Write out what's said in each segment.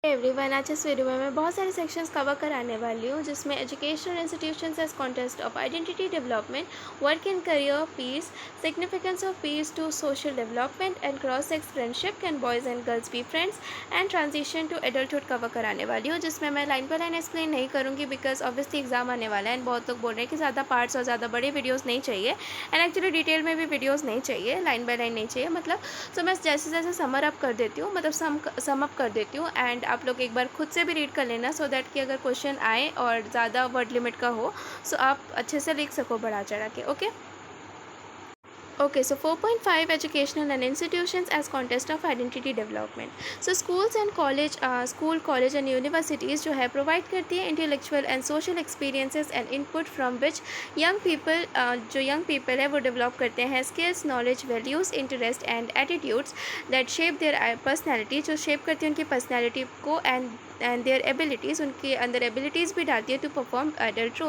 Everyone, आज इस video में मैं बहुत सारे सेक्शंस कवर कराने वाली हूँ जिसमें educational institutions as contest of identity development, work in career, peace, significance of peace to social development and cross sex friendship, can boys and girls be friends and transition to adulthood cover कराने वाली हूँ, जिसमें मैं line by line explain नहीं करूँगी because obviously exam आने वाला है एंड बहुत लोग बोल रहे हैं कि ज़्यादा पार्ट्स और ज़्यादा बड़े वीडियोज़ नहीं चाहिए एंड एक्चुअली डिटेल में भी वीडियोज़ नहीं चाहिए, लाइन बाय लाइन नहीं चाहिए मतलब। सो मैं जैसे जैसे समर अप कर देती हूँ, मतलब सम अप कर देती हूँ एंड आप लोग एक बार खुद से भी रीड कर लेना सो दैट कि अगर क्वेश्चन आए और ज़्यादा वर्ड लिमिट का हो सो आप अच्छे से लिख सको बढ़ा चढ़ा के। Okay, so 4.5 educational and institutions as context of identity development. So schools and college and universities जो है provide करती है intellectual and social experiences and input from which young people है वो develop करते हैं skills, knowledge, values, interest and attitudes that shape their personality, जो shape करती है उनकी personality को and their abilities, उनके अंदर abilities भी डालती है to perform adult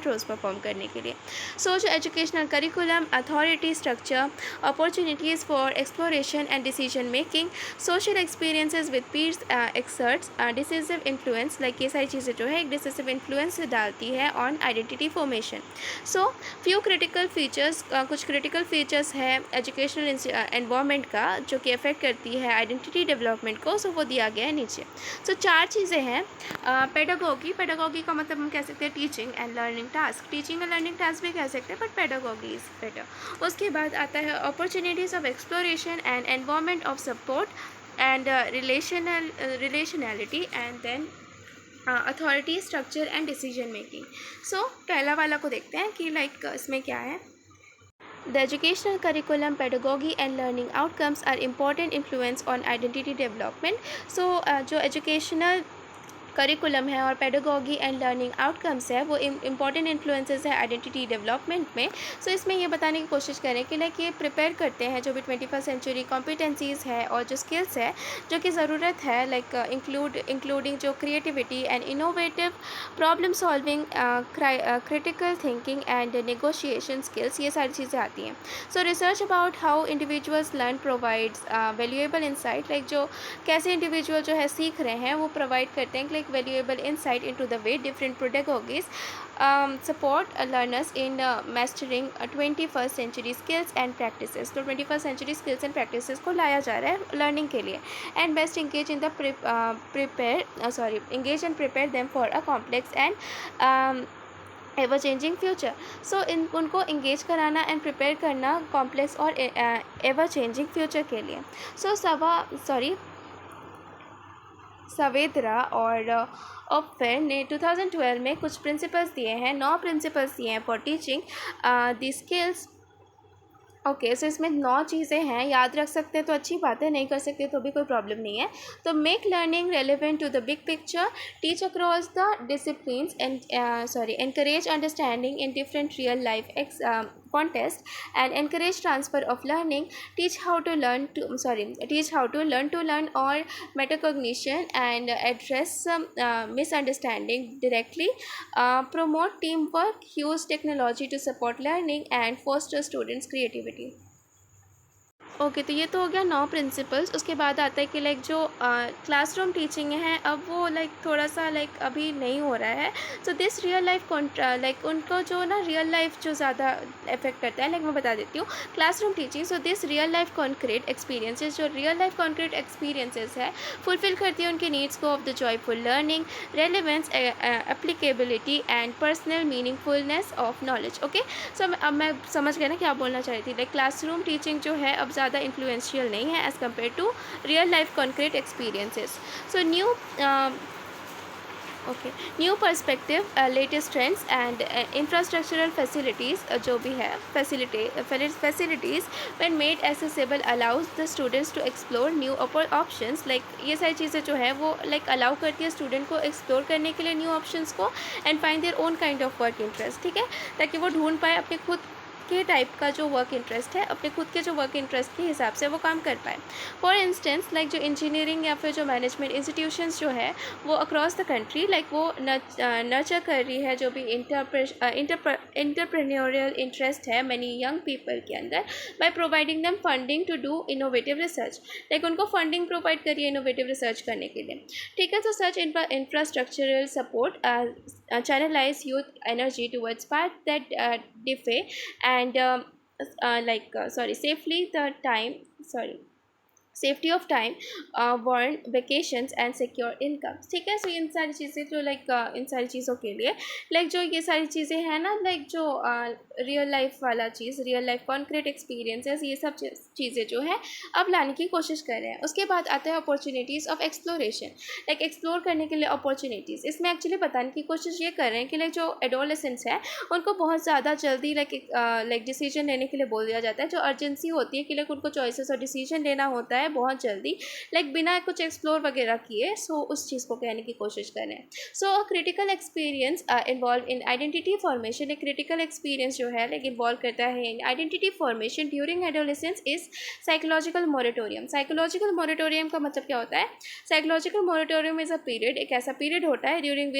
roles perform करने के लिए। So जो educational curriculum, authority structure, opportunities for exploration and decision making, social experiences with peers exerts decisive influence, like ये सारी चीज़ें जो है एक decisive influence डालती है on identity formation. So few critical features, कुछ critical features है educational environment का जो कि affect करती है identity development को, so वो दिया गया है नीचे। So चार चीज़ें हैं। पेडागोगी का मतलब हम कह सकते हैं teaching and learning task, teaching and learning task भी कह सकते हैं बट पेडागोगी इज़ बेटर। उसके बाद आता है opportunities of exploration and environment of support and relationality and then authority structure and decision making. So पहला वाला को देखते हैं कि लाइक इसमें क्या है। The educational curriculum, pedagogy and learning outcomes are important influence on identity development. So जो educational करिकुलम है और पेडागॉगी एंड लर्निंग आउटकम्स है वो इंपॉर्टेंट इन्फ्लुएंसेस है आइडेंटिटी डेवलपमेंट में। सो इसमें ये बताने की कोशिश करें कि लाइक ये प्रिपेयर करते हैं जो भी 21st सेंचुरी कॉम्पिटेंसीज़ है और जो स्किल्स है जो कि ज़रूरत है, लाइक इंक्लूडिंग जो creativity and innovative problem solving, critical thinking and negotiation skills, ये सारी चीज़ें आती हैं। सो research about how individuals learn provides valuable insight, like जो कैसे इंडिविजुअल जो है सीख रहे हैं वो प्रोवाइड करते हैं like valuable insight into the way different pedagogies support learners in mastering 21st century skills and practices. तो 21st century skills and practices को लाया जा रहा है learning के लिए and best engage in the engage and prepare them for a complex and ever changing future. So उनको engage कराना एंड प्रिपेयर करना कॉम्प्लेक्स और एवर चेंजिंग फ्यूचर के लिए। सो सवेद्रा और ओप्फेर ने 2012 में कुछ प्रिंसिपल्स दिए हैं, 9 प्रिंसिपल्स दिए हैं for teaching the skills. Okay, so इसमें 9 चीज़ें हैं, याद रख सकते हैं तो अच्छी बात है, नहीं कर सकते तो भी कोई प्रॉब्लम नहीं है। तो make learning relevant to the big picture, teach across the disciplines and encourage understanding in different real life context and encourage transfer of learning, teach how to learn to learn or metacognition and address misunderstanding directly, promote teamwork, use technology to support learning and foster students creativity. Okay, तो ये तो हो गया 9 principles. उसके बाद आता है कि लाइक जो क्लासरूम टीचिंग है अब वो लाइक थोड़ा सा लाइक अभी नहीं हो रहा है। So this real life like उनको जो ना रियल लाइफ जो ज़्यादा इफेक्ट करता है, लाइक मैं बता देती हूँ classroom teaching. So this real life concrete experiences, जो रियल लाइफ कॉन्क्रीट एक्सपीरियंसेस है फुलफिल करती है उनकी नीड्स को of the joyful learning, relevance, applicability and personal meaningfulness of knowledge. Okay, so अब मैं समझ गया ना क्या बोलना चाह रही थी। लाइक क्लासरूम टीचिंग जो है अब ज़्यादा इन्फ्लुएंशियल नहीं है as compare to real life concrete experiences. So new perspective, latest trends and infrastructural facilities जो भी है facilities when made accessible allows the students to explore new options, like ये सारी चीज़ें जो है वो लाइक अलाउ करती है स्टूडेंट को एक्सप्लोर करने के लिए न्यू ऑप्शंस को and find their own kind of work interest. ठीक है, ताकि वो ढूंढ पाए अपने खुद के टाइप का जो वर्क इंटरेस्ट है, अपने खुद के जो वर्क इंटरेस्ट के हिसाब से वो काम कर पाए। फॉर इंस्टेंस लाइक जो इंजीनियरिंग या फिर जो मैनेजमेंट इंस्टीट्यूशंस जो है वो अक्रॉस द कंट्री लाइक वो नर्चर कर रही है जो भी इंटरप्रेन्योरियल इंटरेस्ट है मैनी यंग पीपल के अंदर, by providing them funding to do innovative research. Like उनको फंडिंग प्रोवाइड करिए इनोवेटिव रिसर्च करने के लिए, ठीक है। तो such infrastructural support channelize youth energy towards paths that defy and safely the time safety of time, warn vacations and secure income, ठीक है। सो इन सारी चीज़ें जो इन सारी चीज़ों के लिए जो ये सारी चीज़ें हैं ना जो रियल लाइफ वाला चीज़, रियल लाइफ कॉन्क्रीट एक्सपीरियंसेस, ये सब चीज़ें जो है अब लाने की कोशिश कर रहे हैं। उसके बाद आता है अपॉर्चुनिटीज़ ऑफ एक्सप्लोरेशन, एक्सप्लोर करने के लिए अपॉर्चुनिटीज़। इसमें एक्चुअली बताने की कोशिश ये कर रहे हैं कि जो एडोलेसेंट्स हैं उनको बहुत ज़्यादा जल्दी डिसीजन लेने के लिए बोल दिया जाता है, जो अर्जेंसी होती है कि उनको चॉइसेस और डिसीजन लेना होता है बहुत जल्दी बिना कुछ एक्सप्लोर वगैरह किए। सो उस चीज़ को कहने की कोशिश कर रहे हैं। So critical experience involve in identity formation, एक क्रिटिकल एक्सपीरियंस जो है इन्वॉल्व करता है in identity formation during adolescence is psychological moratorium. Psychological moratorium का मतलब क्या होता है? Psychological moratorium is a period, एक ऐसा पीरियड होता है during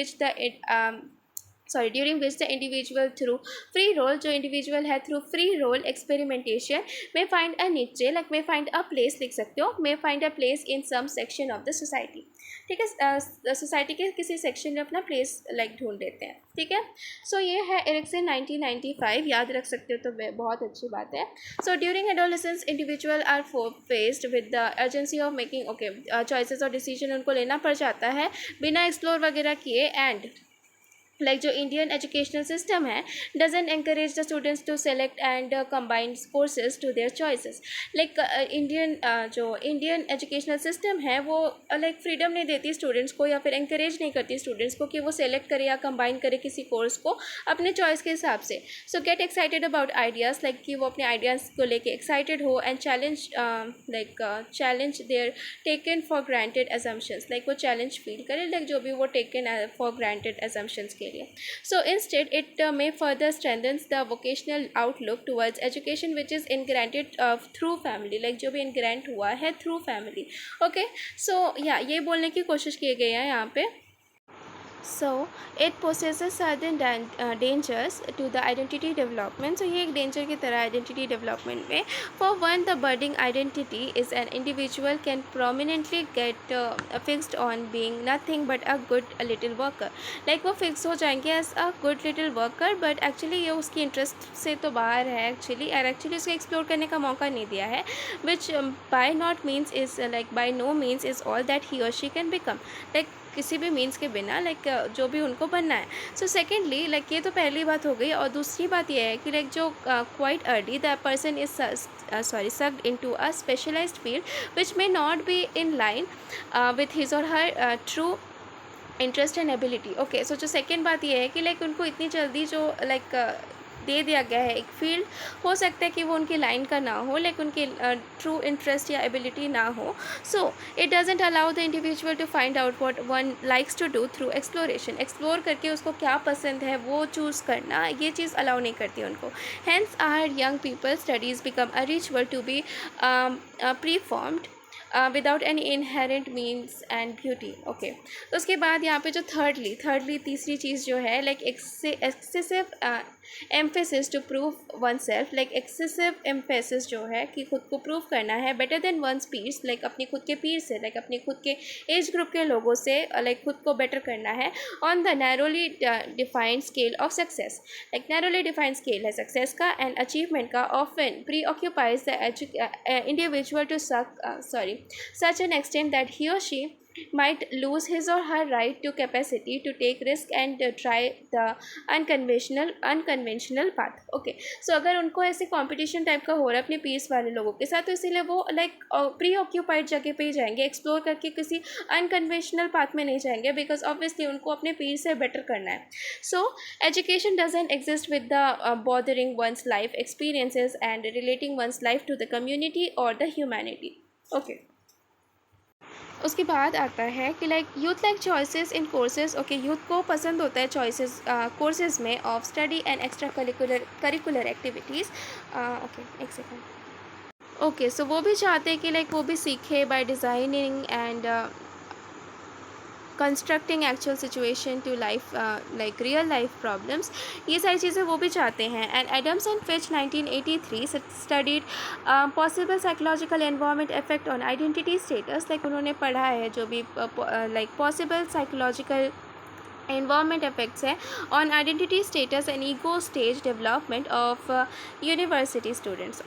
which the individual through free role, जो इंडिविजुअल है through free role experimentation may find a niche, may find a place लिख सकते हो, may find a place in some section of the society, ठीक है। Society के किसी section में अपना प्लेस ढूंढ लेते हैं, ठीक है। सो ये है एरिक्सन 1995, याद रख सकते हो तो बहुत अच्छी बात है। So during adolescence individual are faced with the urgency of making choices और डिसीजन उनको लेना पड़ जाता है बिना एक्सप्लोर वगैरह किए। एंड जो इंडियन एजुकेशनल सिस्टम है doesn't encourage the students to select and combine courses to their choices. जो इंडियन एजुकेशनल सिस्टम है वो फ्रीडम नहीं देती स्टूडेंट्स को, या फिर encourage नहीं करती स्टूडेंट्स को कि वो सेलेक्ट करे या कंबाइन करे किसी कोर्स को अपने चॉइस के हिसाब से। So get excited about ideas, कि वो अपने आइडियाज़ को लेके एक्साइटेड हो and challenge their taken for granted assumptions, वो चैलेंज फील करे जो भी वो टेकन फॉर ग्रांटेड एजम्पशंस के लिए। So instead it may further strengthens the vocational outlook towards education which is ingranted through family, जो भी इंग्रेंट हुआ है थ्रू फैमिली। ओके, सो ये बोलने की कोशिश किए गए हैं यहाँ पे। So it possesses certain dangers to the identity development. So ये एक danger की तरह identity development में, for one the budding identity is an individual can prominently get fixed on being nothing but a good little worker, वो fix हो जाएंगे as a good little worker, but actually ये उसकी interest से तो बाहर है actually, और actually उसको explore करने का मौका नहीं दिया है, which by no means is all that he or she can become, किसी भी मीन्स के बिना जो भी उनको बनना है। सो सेकेंडली ये तो पहली बात हो गई, और दूसरी बात यह है कि जो quite early the person is sucked into a specialized field which may not be in line with his or her true interest and ability. Okay, so जो सेकेंड बात ये है कि उनको इतनी जल्दी जो दे दिया गया है एक फील्ड, हो सकता है कि वो उनकी लाइन का ना हो, उनके ट्रू इंटरेस्ट या एबिलिटी ना हो। So it doesn't allow the individual to find out what one likes to do through exploration. Explore करके उसको क्या पसंद है वो चूज़ करना, ये चीज़ अलाउ नहीं करती उनको। Hence are young people studies become a ritual to be performed without any inherent means and beauty. Okay, तो उसके बाद यहाँ पे जो थर्डली तीसरी चीज़ जो है excessive emphasis to prove oneself, excessive emphasis जो है कि खुद को प्रूव करना है बेटर देन वंस पीर्स, अपने खुद के पीर से, अपने खुद के एज ग्रुप के लोगों से खुद को बेटर करना है on the narrowly defined scale of success. Narrowly defined scale है सक्सेस का एंड अचीवमेंट का, often preoccupies the individual to such an extent that he or she might lose his or her right to capacity to take risk and try the unconventional path। Okay, so अगर उनको ऐसे competition type का हो रहा है अपने piece वाले लोगों के साथ, तो इसीलिए वो प्री ऑक्यूपाइड जगह पे ही जाएंगे, एक्सप्लोर करके किसी अनकन्वेंशनल पाथ में नहीं जाएंगे, बिकॉज ऑब्वियसली उनको अपने पीर से बेटर करना है। So education doesn't exist with the bothering one's life experiences and relating one's life to the community और द ह्यूमैनिटी। ओके, उसके बाद आता है कि like youth like choices in courses. Okay, youth को पसंद होता है चॉइसेस कोर्सेज में of study and extra curricular activities. Okay, एक सेकेंड। ओके, सो वो भी चाहते हैं कि लाइक वो भी सीखे by designing and constructing actual situation to life like real life problems. ये सारी चीज़ें वो भी चाहते हैं। And Adams and Fitch 1983 studied possible psychological environment effect on identity status. Like उन्होंने पढ़ा है जो भी like possible psychological environment effects है on identity status and ego stage development of university students.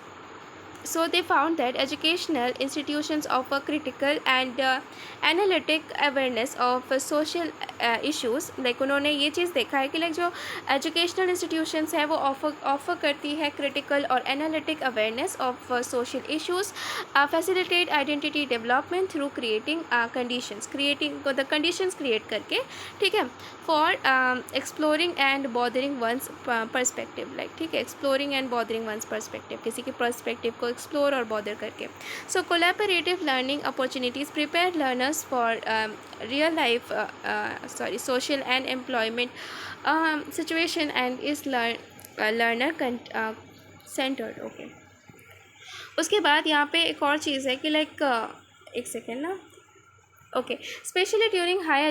So they found that educational institutions offer critical and analytic awareness of social issues. Like उन्होंने ये चीज़ देखा है कि like जो educational institutions है वो offer करती है critical और analytic awareness of social issues, facilitate identity development through creating the conditions create करके, ठीक है, for exploring and bothering one's perspective, like ठीक है, exploring and bothering one's perspective, किसी के perspective को एक्सप्लोर और बॉदर करके। So collaborative learning opportunities prepare learners for real life social and employment situation and is learner centred. Okay, उसके बाद यहाँ पे एक और चीज़ है कि लाइक एक सेकेंड ना। Okay, specially during higher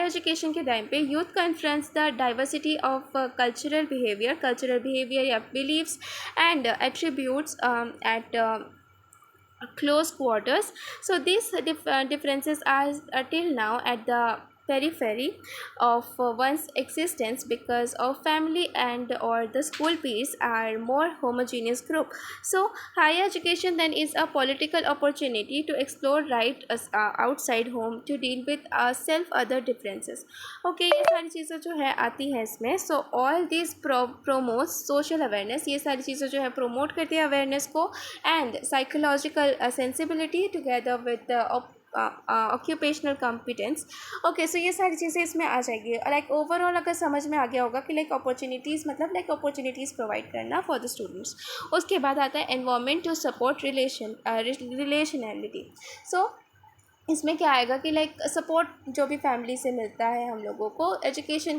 education के टाइम पे youth confronts the diversity of cultural behaviour या beliefs and attributes at close quarters. So these differences are till now at the periphery of one's existence because of family and or the school peers are more homogeneous group. So higher education then is a political opportunity to explore right outside home to deal with self other differences. Okay, ये सारी चीज़ें जो है आती हैं इसमें। So all these promotes social awareness, ये सारी चीज़ें जो है promote करती है awareness को and psychological sensibility together with the occupational competence. Okay, so ये सारी चीज़ें इसमें आ जाएगी। लाइक ओवरऑल अगर समझ में आ गया होगा कि लाइक अपॉर्चुनिटीज़ मतलब लाइक अपॉर्चुनिटीज़ प्रोवाइड करना फॉर द स्टूडेंट्स। उसके बाद आता है एनवायरनमेंट टू सपोर्ट रिलेशनैलिटी। सो इसमें क्या आएगा कि लाइक सपोर्ट जो भी फैमिली से मिलता है हम लोगों को एजुकेशन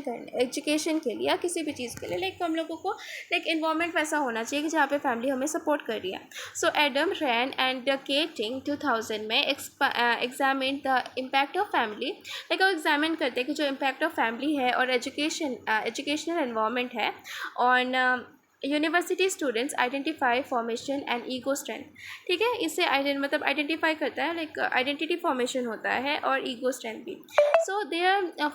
के लिए या किसी भी चीज़ के लिए, लाइक हम लोगों को लाइक इन्वायरमेंट वैसा होना चाहिए कि जहाँ पे फैमिली हमें सपोर्ट कर रही है। सो एडम रैन एंड केटिंग 2000 में examine the impact of family. Like वो एग्जामिन करते हैं कि जो इम्पैक्ट ऑफ फैमिली है और एजुकेशनल इन्वायरमेंट है on university students identify formation and ego strength. ठीक है, इससे मतलब आइडेंटिफाई करता है लाइक आइडेंटिटी फॉर्मेशन होता है और ईगो स्ट्रेंथ भी। So their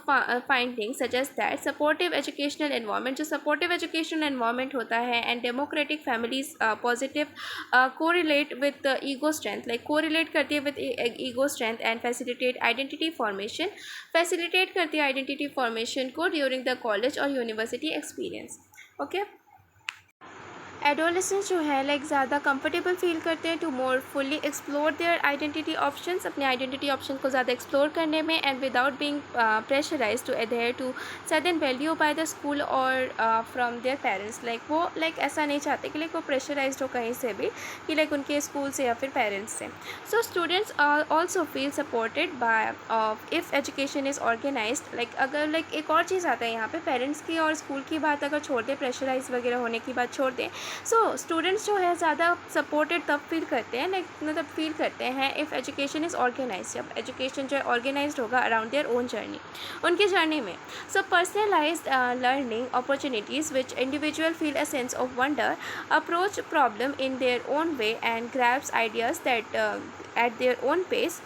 finding suggest that supportive educational environment, जो सपोर्टिव एजुकेशनल एनवायरनमेंट होता है and democratic families positive correlate with ego strength, like correlate करती है with ego strength and facilitate identity formation, facilitate करती है identity formation को during the college और university experience. Okay, adolescence जो है लाइक ज़्यादा कंफर्टेबल फील करते हैं to more fully explore their identity options, अपने आइडेंटिटी ऑप्शन को ज़्यादा एक्सप्लोर करने में and without being pressurise to adhere to certain value by the school और फ्रॉम देयर पेरेंट्स। लाइक वो लाइक ऐसा नहीं चाहते कि लाइक वो प्रेशराइज हो कहीं से भी कि लाइक उनके स्कूल से या फिर पेरेंट्स से। So students also feel supported by if education is organise. Like अगर लाइक एक और चीज़ आता है यहाँ पे पेरेंट्स की और स्कूल की बात अगर छोड़ दें, प्रेशराइज वगैरह होने की बात छोड़ दें, सो स्टूडेंट्स जो है ज़्यादा सपोर्टेड तब फील करते हैं, लाइक मतलब फील करते हैं इफ़ एजुकेशन इज़ ऑर्गेनाइज, जब एजुकेशन जो है ऑर्गेनाइज्ड होगा अराउंड देयर ओन जर्नी, उनकी जर्नी में। So personalised learning opportunities which individual feel a sense of wonder, approach problem in their own way and grabs ideas that at their own pace,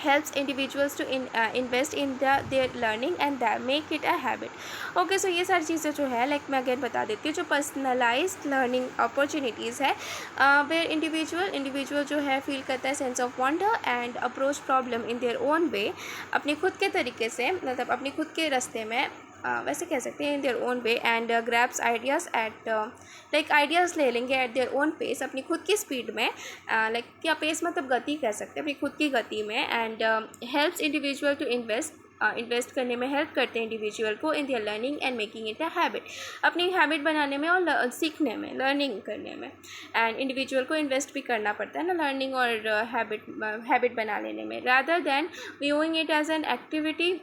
helps individuals to invest in their learning and that make it a habit. Okay, so ये सारी चीज़ें जो है like मैं again बता देती हूँ, जो पर्सनलाइज्ड लर्निंग अपॉर्चुनिटीज़ है वेयर इंडिविजुअल जो है फील करता है sense of wonder and approach problem in their own वे, अपने खुद के तरीके से, मतलब अपने खुद के रास्ते में, वैसे कह सकते हैं in their own way and grabs ideas at like ideas ले लेंगे एट देयर ओन पेस, अपनी खुद की स्पीड में, लाइक क्या पेस मतलब गति कह सकते हैं, अपनी खुद की गति में, and helps individual to invest invest करने में हेल्प करते हैं इंडिविजुअल को in their learning and making it a habit, अपनी हैबिट बनाने में और सीखने में, लर्निंग करने में। एंड इंडिविजुअल को इन्वेस्ट भी करना पड़ता है ना लर्निंग और हैबिट बना लेने में, rather than viewing it as an activity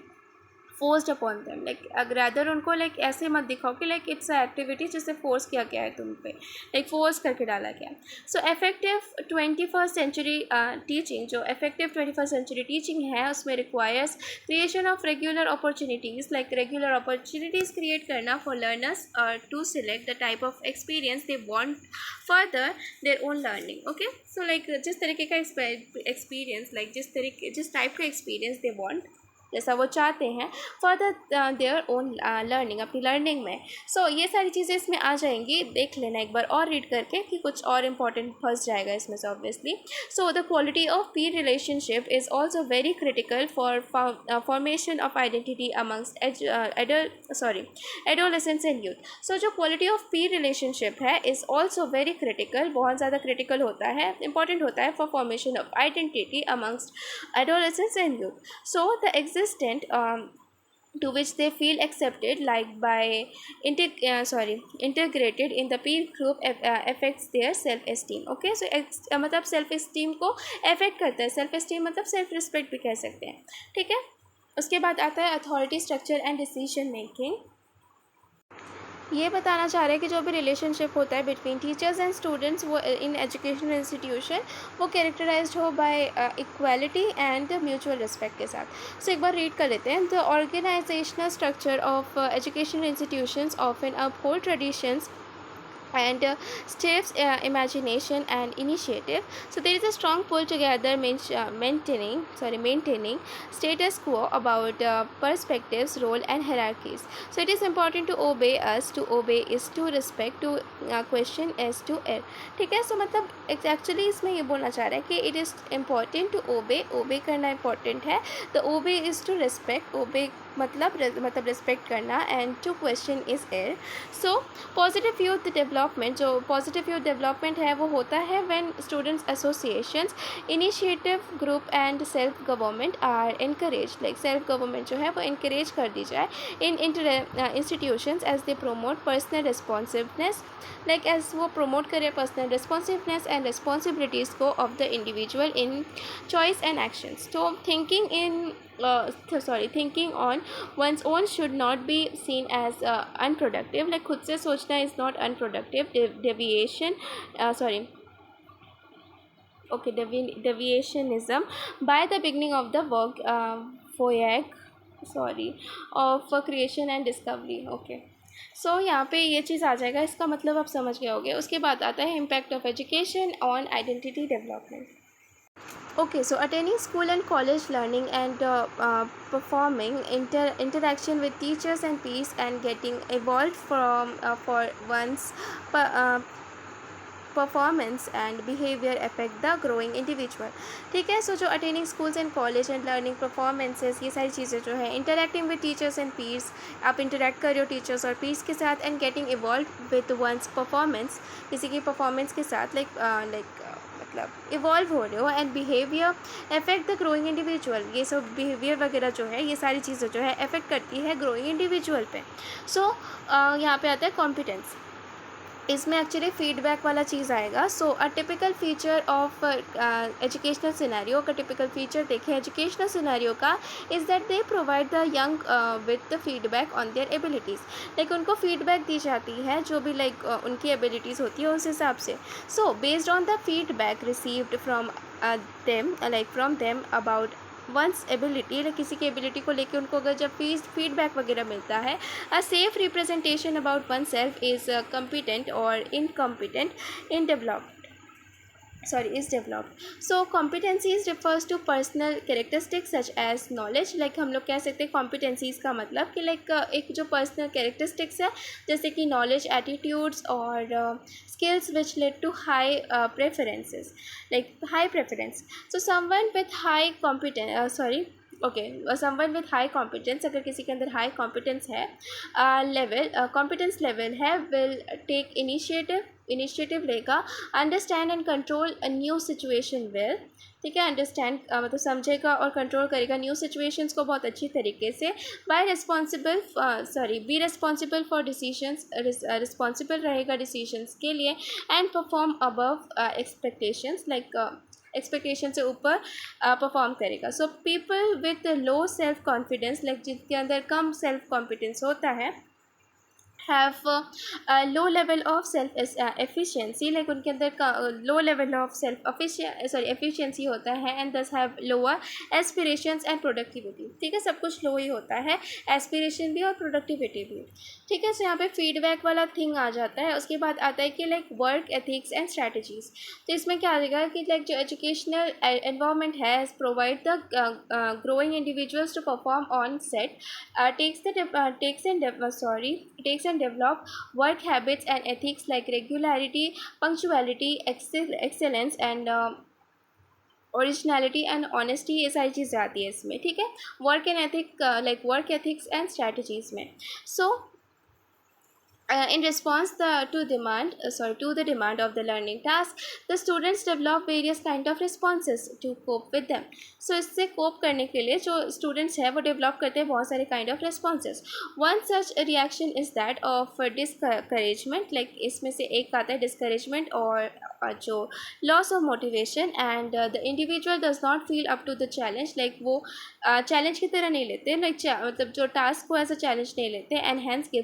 forced upon them. Like अगर अदर उनको लाइक ऐसे मत दिखाओ कि लाइक इट्स अ एक्टिविटी जिसे फोर्स किया गया है तुम पे, लाइक फोर्स करके डाला गया। So effective 21st century teaching, जो इफेक्टिव 21st सेंचुरी टीचिंग है उसमें requires creation of regular opportunities, like regular opportunities create करना for learners to select the type of experience they want further their own learning. Okay, so like जिस तरीके का experience, like जिस type का experience they want, जैसा वो चाहते हैं फर्दर देयर ओन लर्निंग, अपनी लर्निंग में। सो ये सारी चीज़ें इसमें आ जाएंगी, देख लेना एक बार और रीड करके कि कुछ और इंपॉर्टेंट फंस जाएगा इसमें से obviously. So the quality of peer relationship is also very critical for formation of identity amongst adolescents and youth. So जो क्वालिटी ऑफ पीर रिलेशनशिप है इज़ ऑल्सो वेरी क्रिटिकल, बहुत ज़्यादा क्रिटिकल होता है, इंपॉर्टेंट होता है for formation of identity amongst adolescents and youth. So the existent to which they feel accepted, like by integrated in the peer group affects their self esteem। okay, so मतलब self esteem को affect करता है, self esteem मतलब self respect भी कह सकते हैं, ठीक है। उसके बाद आता है authority structure and decision making. ये बताना चाह रहे हैं कि जो भी रिलेशनशिप होता है बिटवीन टीचर्स एंड स्टूडेंट्स वो इन एजुकेशनल इंस्टीट्यूशन वो कैरेक्टराइज्ड हो by equality and mutual respect के साथ। सो एक बार रीड कर लेते हैं। The organisational structure of educational institutions often uphold traditions and stirs imagination and initiative. So there is a strong pull together maintaining status quo about perspectives, role and hierarchies. So it is important to obey is to respect, to question is to err। ठीक है, सो मतलब actually इसमें ये बोलना चाह रहा है कि it is important to obey करना इम्पॉर्टेंट है। द ओबे इज़ टू रिस्पेक्ट, ओबे मतलब रिस्पेक्ट करना, and to question is air. So positive youth development, जो पॉजिटिव यूथ डेवलपमेंट है वो होता है when students associations, initiative group and self government are encourage. Like self government जो है वो इनकरेज कर दी जाए in institutions as they promote personal responsiveness, like as वो प्रमोट करें पर्सनल रिस्पॉन्सिवनेस एंड रिस्पॉन्सिबिलिटीज़ को of the individual in choice and actions. तो thinking on one's own should not be seen as unproductive, like खुद से सोचना is not unproductive। deviationism by the beginning of the work of creation and discovery। okay, सो यहाँ पे ये चीज़ आ जाएगा, इसका मतलब आप समझ गए होंगे। उसके बाद आता है impact of education on identity development. Okay, so attending school and college learning and performing interaction with teachers and peers and getting evolved from for one's performance and behavior affect the growing individual। ठीक है, सो जो attending schools and college and learning performances, ये सारी चीज़ें जो है, interacting with teachers and pirs, आप interact कर रहे हो टीचर्स और पीर्स के साथ, and getting involve with one's performance, किसी की परफॉर्मेंस के साथ मतलब इवॉल्व हो रहे हो, and behaviour affect the growing individual. ये सब बिहेवियर वगैरह जो है, ये सारी चीज़ें जो है अफेक्ट करती है ग्रोइंग इंडिविजुअल पे। सो यहाँ पे आता है कॉम्पिटेंस, इसमें एक्चुअली फीडबैक वाला चीज़ आएगा। So a typical feature of educational scenario का टिपिकल फीचर देखें एजुकेशनल सिनेरियो का, is that they provide the young with the feedback on their abilities. Like उनको फीडबैक दी जाती है जो भी लाइक उनकी एबिलिटीज़ होती है उस हिसाब से। So based on the feedback received from them about one's ability, किसी की एबिलिटी को लेके उनको अगर जब फीडबैक वगैरह मिलता है, a safe representation about one self is competent और incompetent is developed। So competencies refers to personal characteristics such as knowledge। like हम लोग कह सकते हैं competencies का मतलब कि like एक जो personal characteristics है, जैसे कि knowledge, attitudes और skills which lead to high preferences, like high preference। so someone with high someone with high competence, अगर किसी के अंदर high competence है, competence level है, will take initiative इनिशिएटिव लेगा, understand and control a new situation well, ठीक है, understand मतलब समझेगा और कंट्रोल करेगा न्यू सिचुएशंस को बहुत अच्छी तरीके से, be responsible for decisions, responsible रहेगा डिसीजंस के लिए, and perform above expectations, like expectation से ऊपर परफॉर्म करेगा. So people with low self confidence, like जिनके अंदर कम सेल्फ कॉन्फिडेंस होता है, have low level of self efficiency, like उनके अंदर का low level of self efficiency होता है, एंड दस have lower aspirations and productivity. ठीक है, सब कुछ लो ही होता है, एस्पिरेशन भी और प्रोडक्टिविटी भी. ठीक है, सो यहाँ पे फीडबैक वाला थिंग आ जाता है. उसके बाद आता है कि like work ethics and strategies. तो इसमें क्या आ जाएगा कि लाइक जो एजुकेशनल एनवायरनमेंट है provide the growing individuals to perform on set, takes and develop work habits and ethics like regularity, punctuality, excellence and originality and honesty, ये सारी चीज़ें आती है इसमें. ठीक है, work and ethic, like work ethics and strategies में. सो in response to the demand of the learning task, the students develop various kind of responses to cope with them. So इससे cope करने के लिए जो students हैं वो develop करते हैं बहुत सारे kind of responses. One such reaction is that of discouragement, like इसमें से एक आता है discouragement और जो loss of motivation, and the individual does not feel up to the challenge, like वो challenge की तरह नहीं लेते, like मतलब जो task को as a challenge नहीं लेते, and hence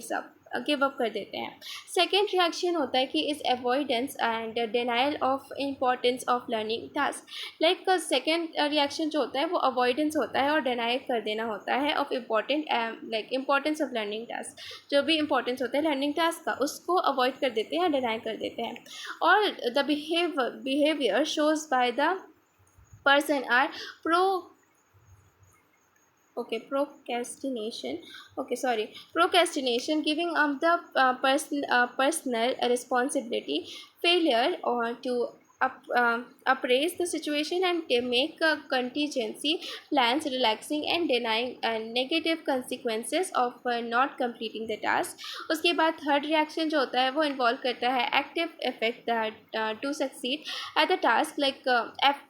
गिव अप कर देते हैं. सेकेंड रिएक्शन होता है कि is avoidance and denial of importance of learning task. Like second reaction जो होता है वो अवॉइडेंस होता है और डिनाई कर देना होता है of importance of learning task. जो भी इंपॉर्टेंस होता है लर्निंग टास्क का उसको अवॉइड कर देते हैं, डिनाई कर देते हैं. और the behaviour shows by the person are procrastination, giving up the personal responsibility, failure or to appraise the situation and make contingency plans, relaxing and denying negative consequences of not completing the task. उसके बाद third reaction जो होता है वो involve करता है active effect to succeed at the task, like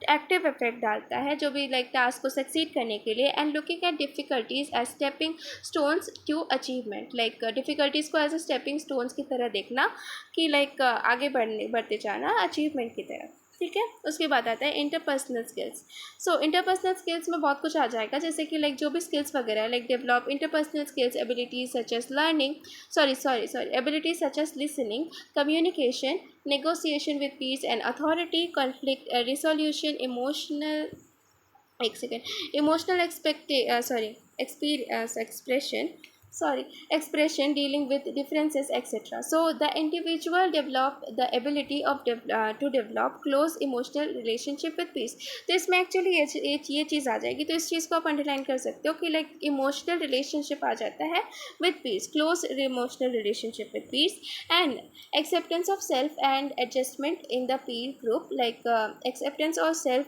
active effect डालता है जो भी लाइक टास्क को सक्सीड करने के लिए, and looking at difficulties as stepping stones to achievement, like difficulties को एज अ स्टेपिंग स्टोन्स की तरह देखना कि लाइक आगे बढ़ते जाना अचीवमेंट की तरह. ठीक है, उसके बाद आता है इंटरपर्सनल स्किल्स. सो इंटरपर्सनल स्किल्स में बहुत कुछ आ जाएगा, जैसे कि लाइक जो भी स्किल्स वगैरह है, like develop interpersonal skills, abilities such as learning abilities such as listening, communication, negotiation with peers and authority, conflict resolution, expression, dealing with differences, etc. So the individual develop the ability of to develop close emotional relationship with peace. तो इसमें actually ये चीज़ आ जाएगी, तो इस चीज़ को आप underline कर सकते हो कि लाइक इमोशनल रिलेशनशिप आ जाता है with piece, close emotional relationship with peers, and acceptance of self and adjustment in the Pir group, like acceptance और सेल्फ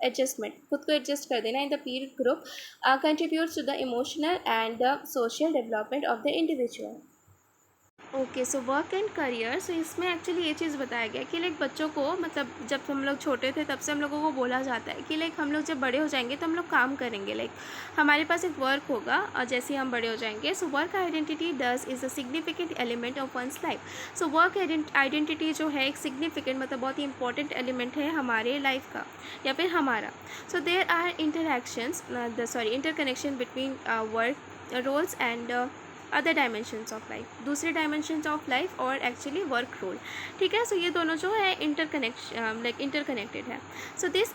एडजस्टमेंट, खुद को एडजस्ट कर देना in the Pir group, contributes to the emotional and the social development of the individual. Okay, so work and career. So इसमें actually ये चीज़ बताया गया कि लाइक बच्चों को मतलब जब हम लोग छोटे थे तब से हम लोगों को बोला जाता है कि लाइक हम लोग जब बड़े हो जाएंगे तो हम लोग काम करेंगे, लाइक हमारे पास एक वर्क होगा और जैसे ही हम बड़े हो जाएंगे. So work identity is a significant element of one's life. So work identity जो है एक सिग्निफिकेंट मतलब बहुत ही इंपॉर्टेंट एलिमेंट है हमारे लाइफ का या फिर हमारा. So there are interconnection between work roles and other dimensions of life, दूसरे डायमेंशंस ऑफ लाइफ और एक्चुअली वर्क रोल. ठीक है, सो ये दोनों जो है इंटरकनेक्टेड है. So this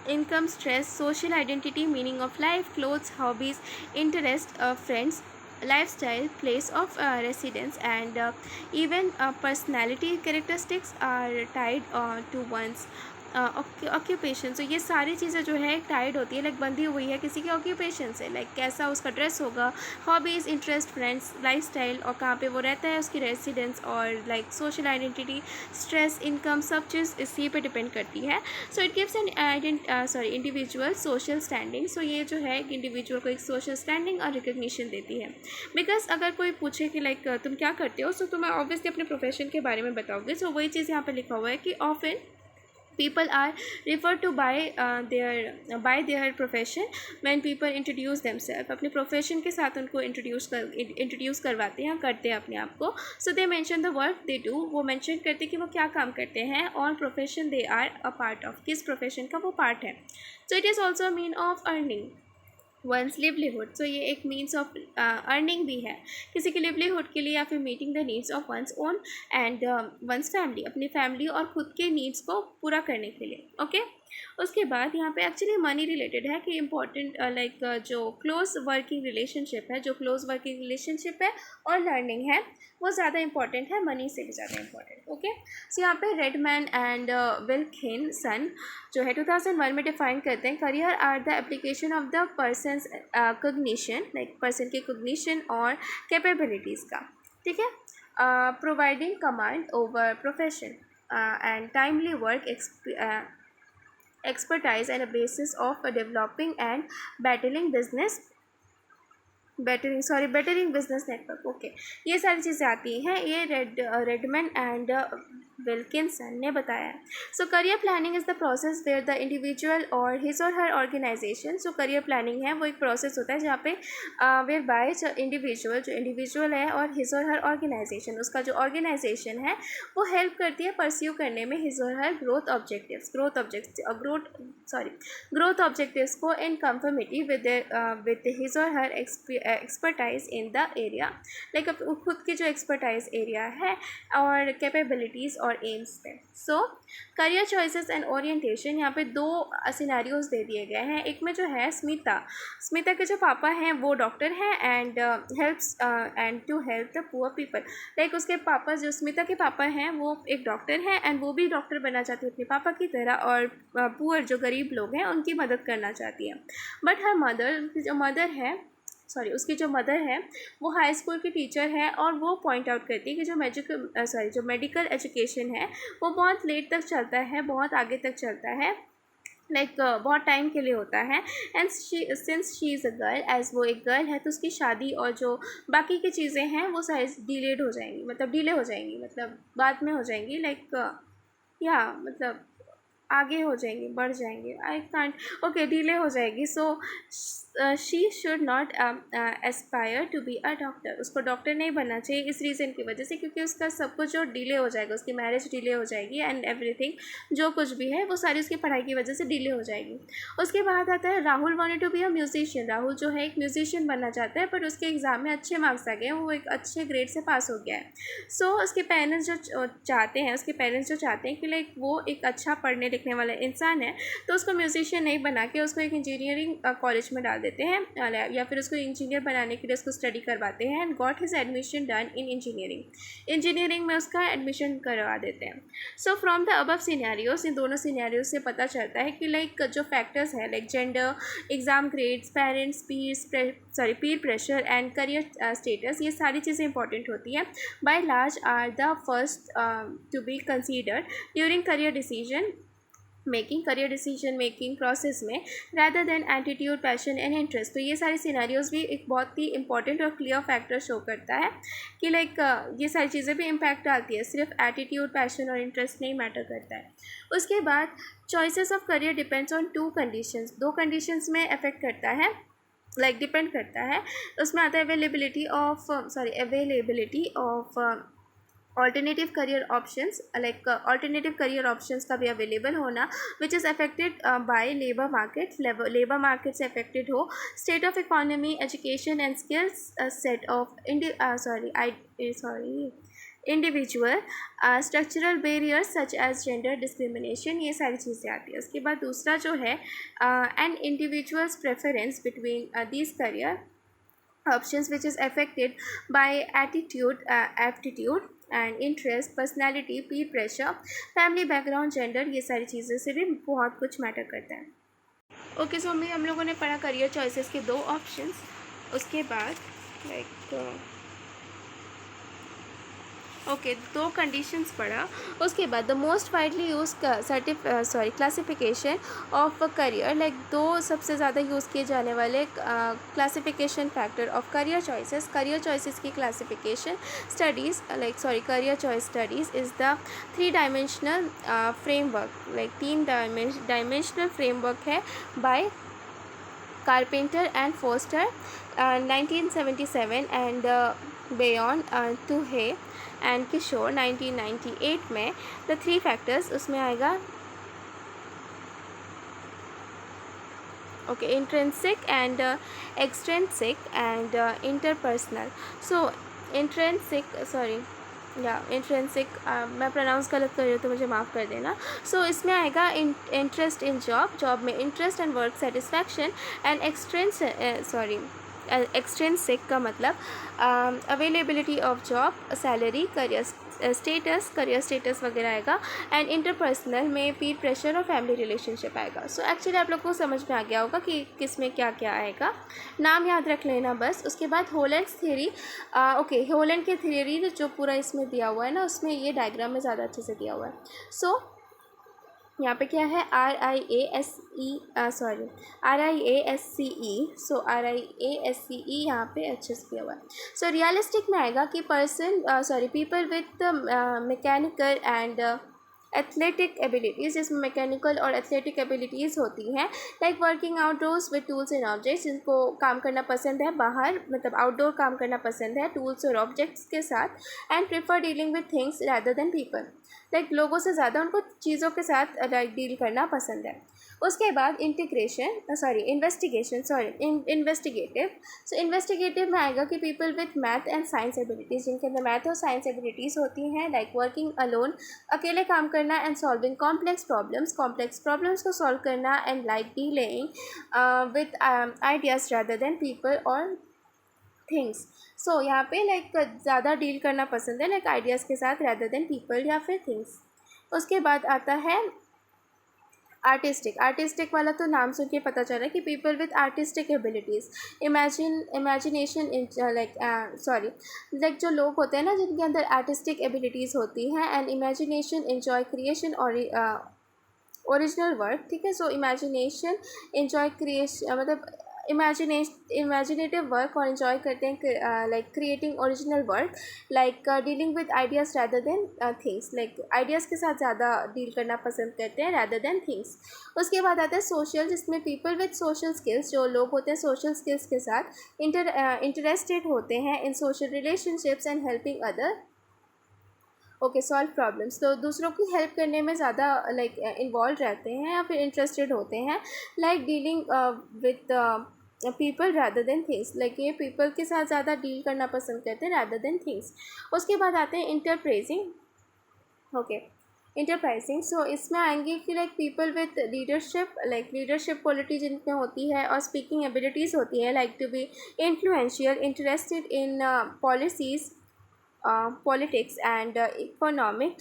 income, stress, social identity, meaning of life, clothes, hobbies, interest, friends, lifestyle, place of residence, and even personality characteristics are tied to one's occupation. So ये सारी चीज़ें जो है टाइड होती है, लाइक बंधी हुई है किसी के ऑक्यूपेशन से, लाइक कैसा उसका ड्रेस होगा, हॉबीज़, इंटरेस्ट, फ्रेंड्स, लाइफस्टाइल और कहाँ पे वो रहता है, उसकी रेसिडेंस और like social identity, stress, income, सब चीज़ इसी पे डिपेंड करती है। So it gives an individual social standing. So ये जो है एक इंडिविजुअल को एक सोशल स्टैंडिंग और रिकग्निशन देती है। बिकॉज अगर कोई पूछे कि लाइक तुम क्या करते हो, सो तुम्हें ऑब्वियसली अपने प्रोफेशन के बारे में बताओगे। सो वही चीज़ यहाँ पे लिखा हुआ है कि often people are referred to by their profession when people introduce themselves। अपने प्रोफेशन के साथ उनको इंट्रोड्यूस करवाते हैं, करते हैं अपने आप को। So they mention the work they do, वो मेंशन करते हैं कि वो क्या काम करते हैं, और profession they are a part of, किस प्रोफेशन का वो पार्ट है। So it is also mean of earning one's livelihood. So ये एक मीन्स ऑफ अर्निंग भी है किसी के लिवलीहुड के लिए, या फिर meeting the needs of one's own and one's family, अपनी फैमिली और खुद के नीड्स को पूरा करने के लिए। ओके उसके बाद यहाँ पे एक्चुअली मनी रिलेटेड है कि इम्पॉर्टेंट लाइक जो क्लोज वर्किंग रिलेशनशिप है, जो क्लोज वर्किंग रिलेशनशिप है और लर्निंग है, वो ज़्यादा इंपॉर्टेंट है, मनी से भी ज़्यादा इंपॉर्टेंट। ओके सो यहाँ पे रेडमैन एंड विल्किंसन जो है 2001 में डिफाइन करते हैं, career are the application of the person's cognition, like person के कोग्निशन और कैपेबिलिटीज़ का, ठीक है, providing command over profession and timely work expertise and a basis of developing and bettering business network. Okay ये सारी चीज़ें आती हैं, ये रेडमैन एंड विल्किंसन ने बताया है। So career planning is the process where the individual और हिज और हर ऑर्गेनाइजेशन, जो करियर प्लानिंग है वो एक प्रोसेस होता है जहाँ पे वेयर बाय जो इंडिविजुअल है और हिज और हर ऑर्गेनाइजेशन, उसका जो ऑर्गेनाइजेशन है वो हेल्प करती है परस्यू करने में हिज और हर ग्रोथ ऑब्जेक्टिव्स को इन कंफर्मिटी विद हिज और her expertise in the area, like खुद की जो एक्सपर्टाइज एरिया है और कैपेबिलिटीज़ और एम्स पे। सो करियर चॉइसेस एंड ओरिएंटेशन, यहाँ पे दो सिनेरियोज दे दिए गए हैं। एक में जो है स्मिता के जो पापा हैं वो डॉक्टर हैं and to help the poor people, like उसके पापा जो स्मिता के पापा हैं वो एक डॉक्टर हैं एंड वो भी डॉक्टर बनना चाहती है अपने पापा की तरह, और पुअर जो गरीब लोग हैं उनकी मदद करना चाहती है। बट उसकी जो मदर है वो हाई स्कूल की टीचर है, और वो पॉइंट आउट करती है कि जो मेडिकल एजुकेशन है वो बहुत लेट तक चलता है, बहुत आगे तक चलता है, लाइक बहुत टाइम के लिए होता है। And since she is a girl, as वो एक गर्ल है, तो उसकी शादी और जो बाकी की चीज़ें हैं वो सारी डिले हो जाएंगी, मतलब बाद में हो जाएंगी, लाइक मतलब आगे हो जाएंगे, बढ़ जाएंगे, आई कांट ओके डिले हो जाएगी। So she should not aspire to be a doctor, उसको डॉक्टर नहीं बनना चाहिए इस रीज़न की वजह से, क्योंकि उसका सब कुछ जो डिले हो जाएगा, उसकी मैरिज डिले हो जाएगी एंड एवरीथिंग जो कुछ भी है वो सारी उसकी पढ़ाई की वजह से डिले हो जाएगी। उसके बाद आता है Rahul wanted to be a musician, Rahul जो है एक म्यूजिशियन बनना चाहता है, बट उसके एग्ज़ाम में अच्छे मार्क्स आ गए हैं, वो एक अच्छे ग्रेड से पास हो गया है। सो उसके पेरेंट्स जो चाहते हैं कि लाइक वो एक अच्छा पढ़ने लिखने वाला इंसान है, तो उसको म्यूजिशियन नहीं बना के उसको एक इंजीनियरिंग कॉलेज में डाल देते हैं, या फिर उसको इंजीनियर बनाने के लिए उसको स्टडी करवाते हैं and got his admission done in engineering में उसका एडमिशन करवा देते हैं। So from the above scenarios, in दोनों सिनेरियोस से पता चलता है कि लाइक जो फैक्टर्स हैं like gender, exam grades, parents, peer pressure and career status, ये सारी चीज़ें इंपॉर्टेंट होती हैं, by large are the first to be considered during career decision making process में, rather than attitude, passion and interest. तो ये सारी सिनेरियोज भी एक बहुत ही इंपॉर्टेंट और क्लियर फैक्टर शो करता है कि लाइक ये सारी चीज़ें भी इम्पैक्ट आती है, सिर्फ एटीट्यूड, पैशन और इंटरेस्ट नहीं मैटर करता है। उसके बाद choices of career depends on दो कंडीशंस में अफेक्ट करता है, डिपेंड करता है। उसमें आता है availability of alternative career options, alternative career options का भी अवेलेबल होना, which is affected by labour market से अफेक्टेड हो, state of economy, education and skills set of individual, structural barriers such age gender discrimination, ये सारी चीज़ें आती है। उसके बाद दूसरा जो है an individuals preference between these career options which is affected by aptitude and interest, personality, peer pressure, family background, gender, ये सारी चीज़ों से भी बहुत कुछ मैटर करता है। ओके, सो हम लोगों ने पढ़ा करियर चॉइसेस के 2 ऑप्शंस। उसके बाद ओके 2 कंडीशंस पढ़ा। उसके बाद the most widely use classification of career, 2 सबसे ज़्यादा यूज़ किए जाने वाले classification factor of career choices. Career choices की classification studies career choice studies is the 3 dimensional framework, 3 dimensional framework है by Carpenter and Foster 1977 and beyond to Hay and Kishore 1998 में। The 3 factors उसमें आएगा okay intrinsic and extrinsic and interpersonal. So intrinsic मैं pronounce गलत कर रही हूँ तो मुझे माफ़ कर देना। सो इसमें आएगा इंटरेस्ट इन जॉब में interest and work satisfaction, and extrinsic का मतलब availability of job, salary, career status वगैरह आएगा, एंड इंटरपर्सनल में पीर प्रेशर और फैमिली रिलेशनशिप आएगा। सो एक्चुअली आप लोग को समझ में आ गया होगा कि किस में क्या क्या आएगा, नाम याद रख लेना बस। उसके बाद होलैंड्स थ्योरी, ओके होलैंड के थ्योरी जो पूरा इसमें दिया हुआ है ना, उसमें ये डायग्राम में ज़्यादा अच्छे से दिया हुआ है। सो यहाँ पे क्या है RIASCE, सो RIASCE यहाँ पे अच्छे से दिया हुआ है। सो रियलिस्टिक में आएगा कि people with mechanical and athletic abilities, जिसमें मैकेनिकल और एथलेटिक एबिलिटीज़ होती हैं, working outdoors with tools and objects, जिनको काम करना पसंद है बाहर, मतलब आउटडोर काम करना पसंद है टूल्स और ऑब्जेक्ट्स के साथ, and prefer dealing with things rather than people, लोगों से ज़्यादा उनको चीज़ों के साथ डील करना पसंद है। उसके बाद इन्वेस्टिगेटिव। सो इन्वेस्टिगेटिव में आएगा कि people with math and science abilities, जिनके अंदर मैथ और साइंस एबिलिटीज़ होती हैं, वर्किंग अलोन, अकेले काम करना, एंड सॉल्विंग कॉम्प्लेक्स प्रॉब्लम्स को सॉल्व करना, and dealing with ideas rather than people और थिंग्स। सो यहाँ पे ज़्यादा डील करना पसंद है आइडियाज़ के साथ रैदर देन पीपल या फिर थिंग्स। उसके बाद आता है आर्टिस्टिक वाला, तो नाम सुन के पता चल रहा है कि people with artistic abilities, imagination जो लोग होते हैं ना जिनके अंदर आर्टिस्टिक एबिलिटीज़ होती हैं, एंड इमेजिनेशन, एंजॉय क्रिएशन और ओरिजिनल वर्क, ठीक है। सो इमेजिनेशन, एंजॉय क्रिएशन मतलब इमेजिनेटिव वर्क, और इन्जॉय करते हैं creating original work, dealing with ideas rather than things, ideas के साथ ज़्यादा डील करना पसंद करते हैं रैदर देन थिंग्स। उसके बाद आता है सोशल, जिसमें पीपल विद सोशल स्किल्स, जो लोग होते हैं सोशल स्किल्स के साथ इंटरेस्टेड होते हैं in social relationships and helping other, solve problems, तो दूसरों की हेल्प करने में ज़्यादा इन्वॉल्व रहते हैं या फिर इंटरेस्टेड होते हैं, dealing with people rather than things, ये पीपल के साथ ज़्यादा डील करना पसंद करते हैं रैदर देन थिंग्स। उसके बाद आते हैं इंटरप्राइजिंग। सो इसमें आएंगे कि पीपल विथ लीडरशिप क्वालिटी जिनमें होती है, और स्पीकिंग एबिलिटीज़ होती है, to be influential, interested in policies, politics and economic,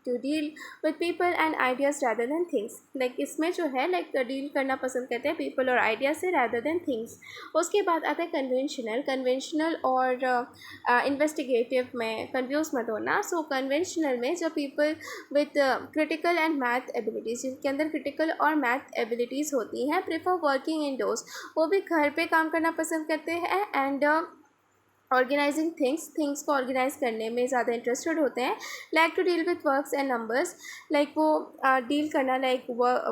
to deal with people and ideas rather than things, इसमें जो है डील करना पसंद करते हैं people और ideas से rather than things। उसके बाद आता है कन्वेंशनल और इन्वेस्टिगेटिव में कंफ्यूज मत होना। सो कन्वेंशनल में जो people with critical and math abilities, जिनके अंदर critical और math abilities होती हैं, prefer working indoors, वो भी घर पे काम करना पसंद करते हैं, एंड ऑर्गेनाइजिंग थिंग्स को ऑर्गेनाइज करने में ज़्यादा इंटरेस्टेड होते हैं, to deal with works and numbers, वो डील करना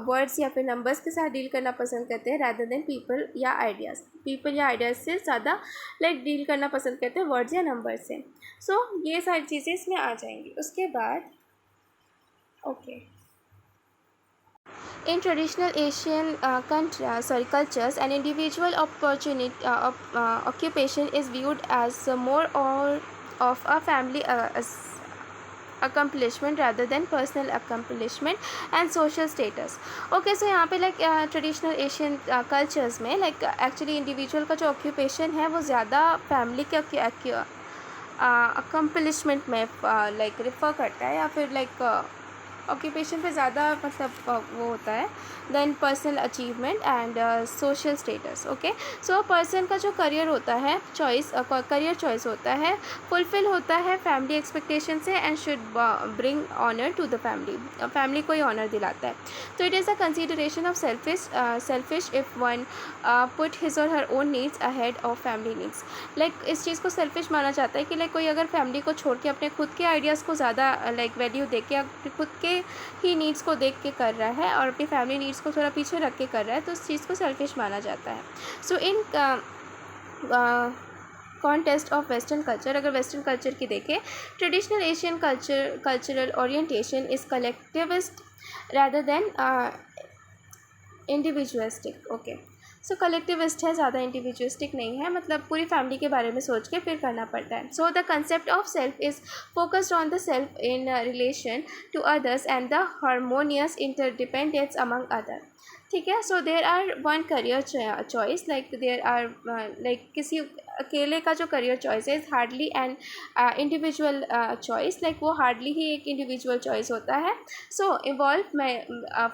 वर्ड्स या फिर नंबर्स के साथ डील करना पसंद करते हैं रैदर देन पीपल या आइडियाज़ से ज़्यादा डील करना पसंद करते हैं वर्ड्स या नंबर से। सो ये सारी चीज़ें इसमें आ जाएंगी। उसके बाद In traditional Asian cultures, an individual occupation is viewed as more or of a family accomplishment rather than personal accomplishment and social status. Okay, so यहाँ पे traditional Asian cultures में एक्चुअली इंडिविजुअल का जो ऑक्यूपेशन है वो ज़्यादा family के accomplishment में लाइक रेफ़र करता है, या फिर लाइक ऑक्यूपेशन पे ज़्यादा मतलब वो होता है then personal achievement and social status. Okay, so person का जो करियर होता है करियर चॉइस होता है फुलफ़िल होता है फैमिली एक्सपेक्टेशन से and should bring honour to the family को ही ऑनर दिलाता है। तो it is a consideration of selfish if one put his और her own needs ahead of family needs. Like इस चीज़ को सेल्फिश माना जाता है कि लाइक कोई अगर फैमिली को छोड़ के अपने खुद के आइडियाज़ को ज़्यादा लाइक वैल्यू दे के अपने खुद के ही नीड्स को देख के कर रहा है और अपनी फैमिली नीड्स को थोड़ा पीछे रख के कर रहा है, तो उस चीज़ को सेल्फिश माना जाता है। सो इन कॉन्टेस्ट ऑफ वेस्टर्न कल्चर, अगर वेस्टर्न कल्चर की देखें, traditional Asian cultural orientation is collectivist rather than individualistic. Okay, so collectivist है, ज़्यादा इंडिविजुअलिस्टिक नहीं है, मतलब पूरी फैमिली के बारे में सोच के फिर करना पड़ता है। So the concept of self is focused on the self in relation to others and the harmonious interdependence among other. ठीक है, so there are one career choice, like there are like किसी अकेले का जो करियर चॉइस है is hardly an individual choice, like वो hardly ही एक इंडिविजुअल चॉइस होता है। So involve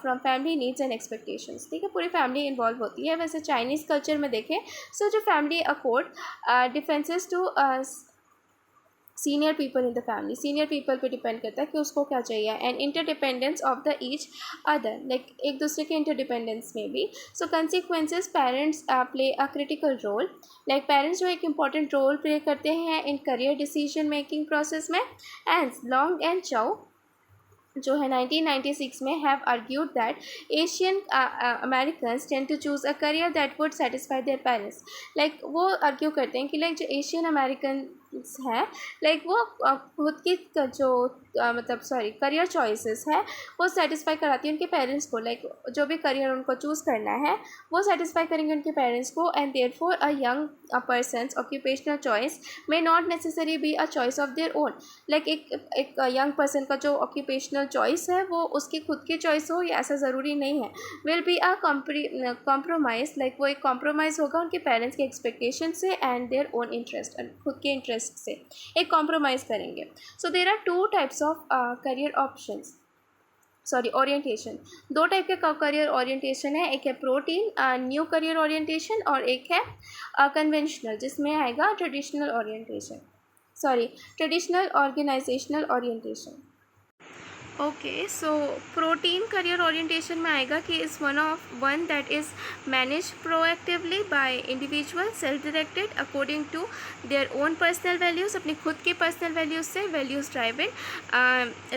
from family needs and expectations. ठीक है, पूरी फैमिली इन्वॉल्व होती है। वैसे चाइनीज़ कल्चर में देखें, सो जो family accord differences to senior people in the family, senior people पे डिपेंड करता है कि उसको क्या चाहिए, and interdependence of the each other, like एक दूसरे के इंटरडिपेंडेंस में भी। So consequences, parents play a critical role, like parents जो एक इंपॉर्टेंट रोल प्ले करते हैं in career decision making process में। एंड लॉन्ग एंड चाउ जो है 1996 में have argued that Asian Americans tend to choose a career that would satisfy their parents. Like वो argue करते हैं कि लाइक जो एशियन अमेरिकन हैं, लाइक वो खुद की जो मतलब करियर चॉइसेस है वो सेटिस्फाई कराती है उनके पेरेंट्स को, लाइक जो भी करियर उनको चूज़ करना है वो सेटिस्फाई करेंगे उनके पेरेंट्स को। And therefore a young persons occupational choice may not necessary be a choice of their own. Like एक यंग पर्सन का जो ऑक्यूपेशनल चॉइस है वो उसकी खुद की चॉइस हो, ये ऐसा ज़रूरी नहीं है। Will be a compromise, like वो एक कॉम्प्रोमाइज़ होगा उनके पेरेंट्स के एक्सपेक्टेशन से एंड देयर ओन इंटरेस्ट, खुद के इंटरेस्ट से एक कॉम्प्रोमाइज़ करेंगे। So there are two types of career options, orientation. दो टाइप के करियर ओरिएंटेशन है, एक है प्रोटीन न्यू करियर ओरिएंटेशन और एक है कन्वेंशनल, जिसमें आएगा traditional organisational orientation. Okay, so protean career orientation में आएगा कि is one that is manage proactively by individual self directed according to their own personal values, अपनी खुद की पर्सनल वैल्यूज़ से values driven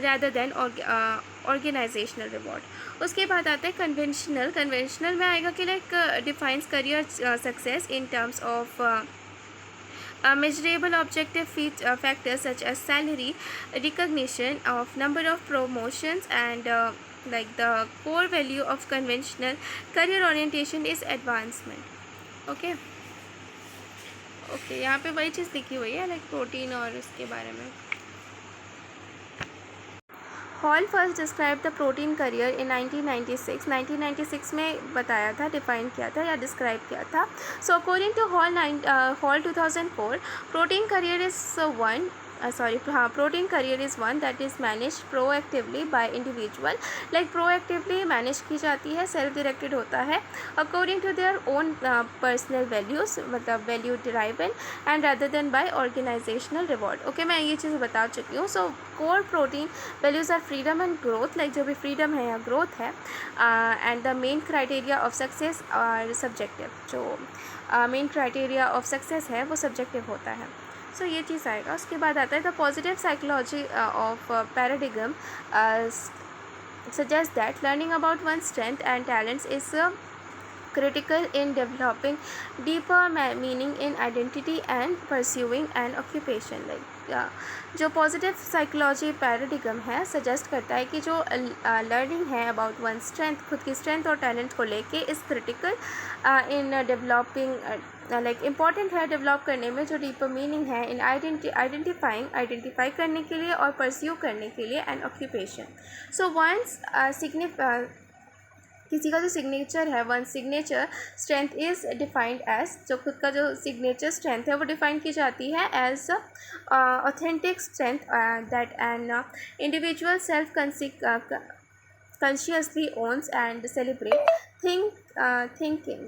rather than organisational reward. उसके बाद आता है कन्वेंशनल में आएगा कि like defines career success in terms of measurable objective factors such as salary, recognition of number of promotions, and like the core value of conventional career orientation is advancement। okay, यहाँ पे वही चीज़ लिखी हुई है like protein और इसके बारे में। Hall first describe the protein career in 1996 में बताया था, डिफाइन किया था या डिस्क्राइब किया था। So according to Hall 2004 protean career is one that is manage proactively by individual, like proactively manage की जाती है, सेल्फ डायरेक्टेड होता है according to their own personal values, मतलब value driven and rather than by organisational reward. Okay, मैं ये चीज़ बता चुकी हूँ। So core protean values are freedom and growth, like जो भी फ्रीडम है या ग्रोथ है, and the main criteria of success are subjective, जो मेन क्राइटेरिया ऑफ सक्सेस है वो सब्जेक्टिव होता है। सो ये चीज़ आएगा। उसके बाद आता है the positive psychology of paradigm suggest that learning about one strength and talents is critical in developing deeper meaning in identity and pursuing an occupation। जो पॉजिटिव साइकोलॉजी पैराडिगम है सजेस्ट करता है कि जो लर्निंग है अबाउट वन स्ट्रेंथ, खुद की strength और टैलेंट को लेके इस critical in developing, like important है डेवलप करने में, जो डीपर मीनिंग है इन आइडेंटिफाई करने के लिए और परस्यू करने के लिए एन ऑक्यूपेशन। सो वंस किसी का जो सिग्नेचर है, one signature strength is defined as, जो खुद का जो सिग्नेचर स्ट्रेंथ है वो डिफाइन की जाती है as authentic strength that an individual self consciously owns and celebrate. Thinking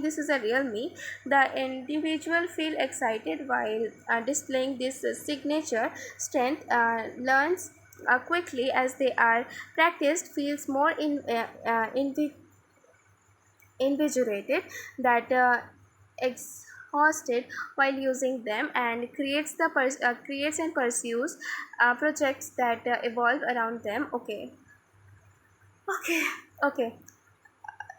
this is a real me. The individual feel excited while displaying this signature strength, learns quickly as they are practiced, feels more invigorated, that exhausted while using them, and creates and pursues projects that evolve around them. Okay okay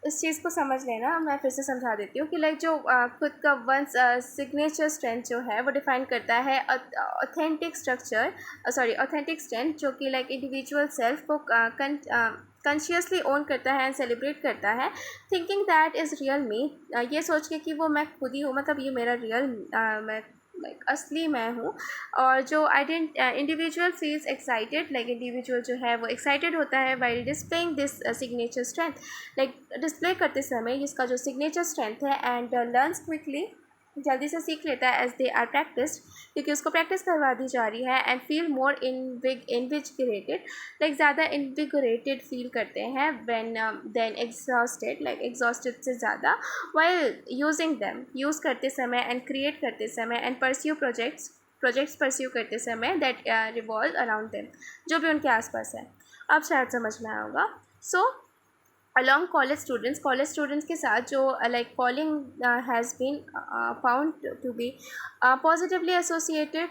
इस चीज़ को समझ लेना, मैं फिर से समझा देती हूँ कि लाइक जो खुद का वन सिग्नेचर स्ट्रेंथ जो है वो डिफाइन करता है ऑथेंटिक स्ट्रेंथ, जो कि लाइक इंडिविजुअल सेल्फ को कॉन्शियसली ओन करता है एंड सेलिब्रेट करता है. Thinking that is real me, ये सोच के कि वो मैं खुद ही हूँ, मतलब ये मेरा रियल मैं लाइक असली मैं हूँ. और जो individual feels excited, like individual जो है वो एक्साइटेड होता है while displaying this signature strength, like display करते समय इसका जो सिग्नेचर स्ट्रेंथ है, एंड लर्न्स क्विकली, जल्दी से सीख लेता है एज दे आर प्रैक्टिस्ड, क्योंकि उसको प्रैक्टिस करवा दी जा रही है. And feel more invigorated, like ज़्यादा इनविगरेटेड फील करते हैं when then exhausted, like exhausted से ज़्यादा, वाइल यूजिंग दैम, यूज़ करते समय, एंड क्रिएट करते समय, एंड परस्यू प्रोजेक्ट्स परस्यू करते समय दैट रिवॉल्व अराउंड देम, जो भी उनके आसपास है. अब शायद समझ में आया होगा. सो along college students के साथ जो like calling has been found to be positively associated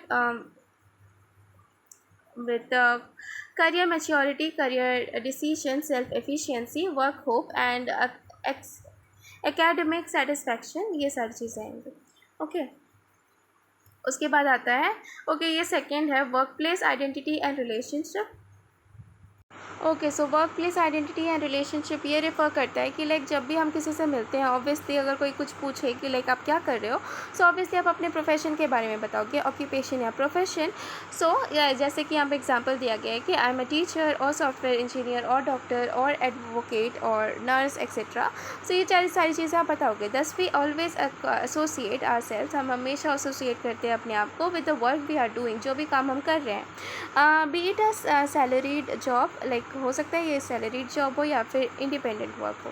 with career maturity, career decision, self efficiency, work hope and academic satisfaction, ये सारी चीज़ें आएंगी. ओके उसके बाद आता है ये सेकेंड है work place identity and relationship. Okay so work place identity and relationship ये रेफ़र करता है कि लाइक जब भी हम किसी से मिलते हैं, ऑब्वियसली अगर कोई कुछ पूछे कि लाइक आप क्या कर रहे हो, सो ऑब्वियसली आप अपने प्रोफेशन के बारे में बताओगे, ऑक्यूपेशन या प्रोफेशन. सो जैसे कि यहाँ पे एग्जांपल दिया गया है कि आई एम अ टीचर और सॉफ्टवेयर इंजीनियर और डॉक्टर और एडवोकेट और नर्स एक्सेट्रा. सो ये सारी चीज़ें आप बताओगे. Thus we always associate ourselves, हम हमेशा एसोसिएट करते हैं अपने आप को with the work we are doing, जो भी काम हम कर रहे हैं. Be it a salaried job, like हो सकता है ये सैलरीड जॉब हो या फिर इंडिपेंडेंट वर्क हो.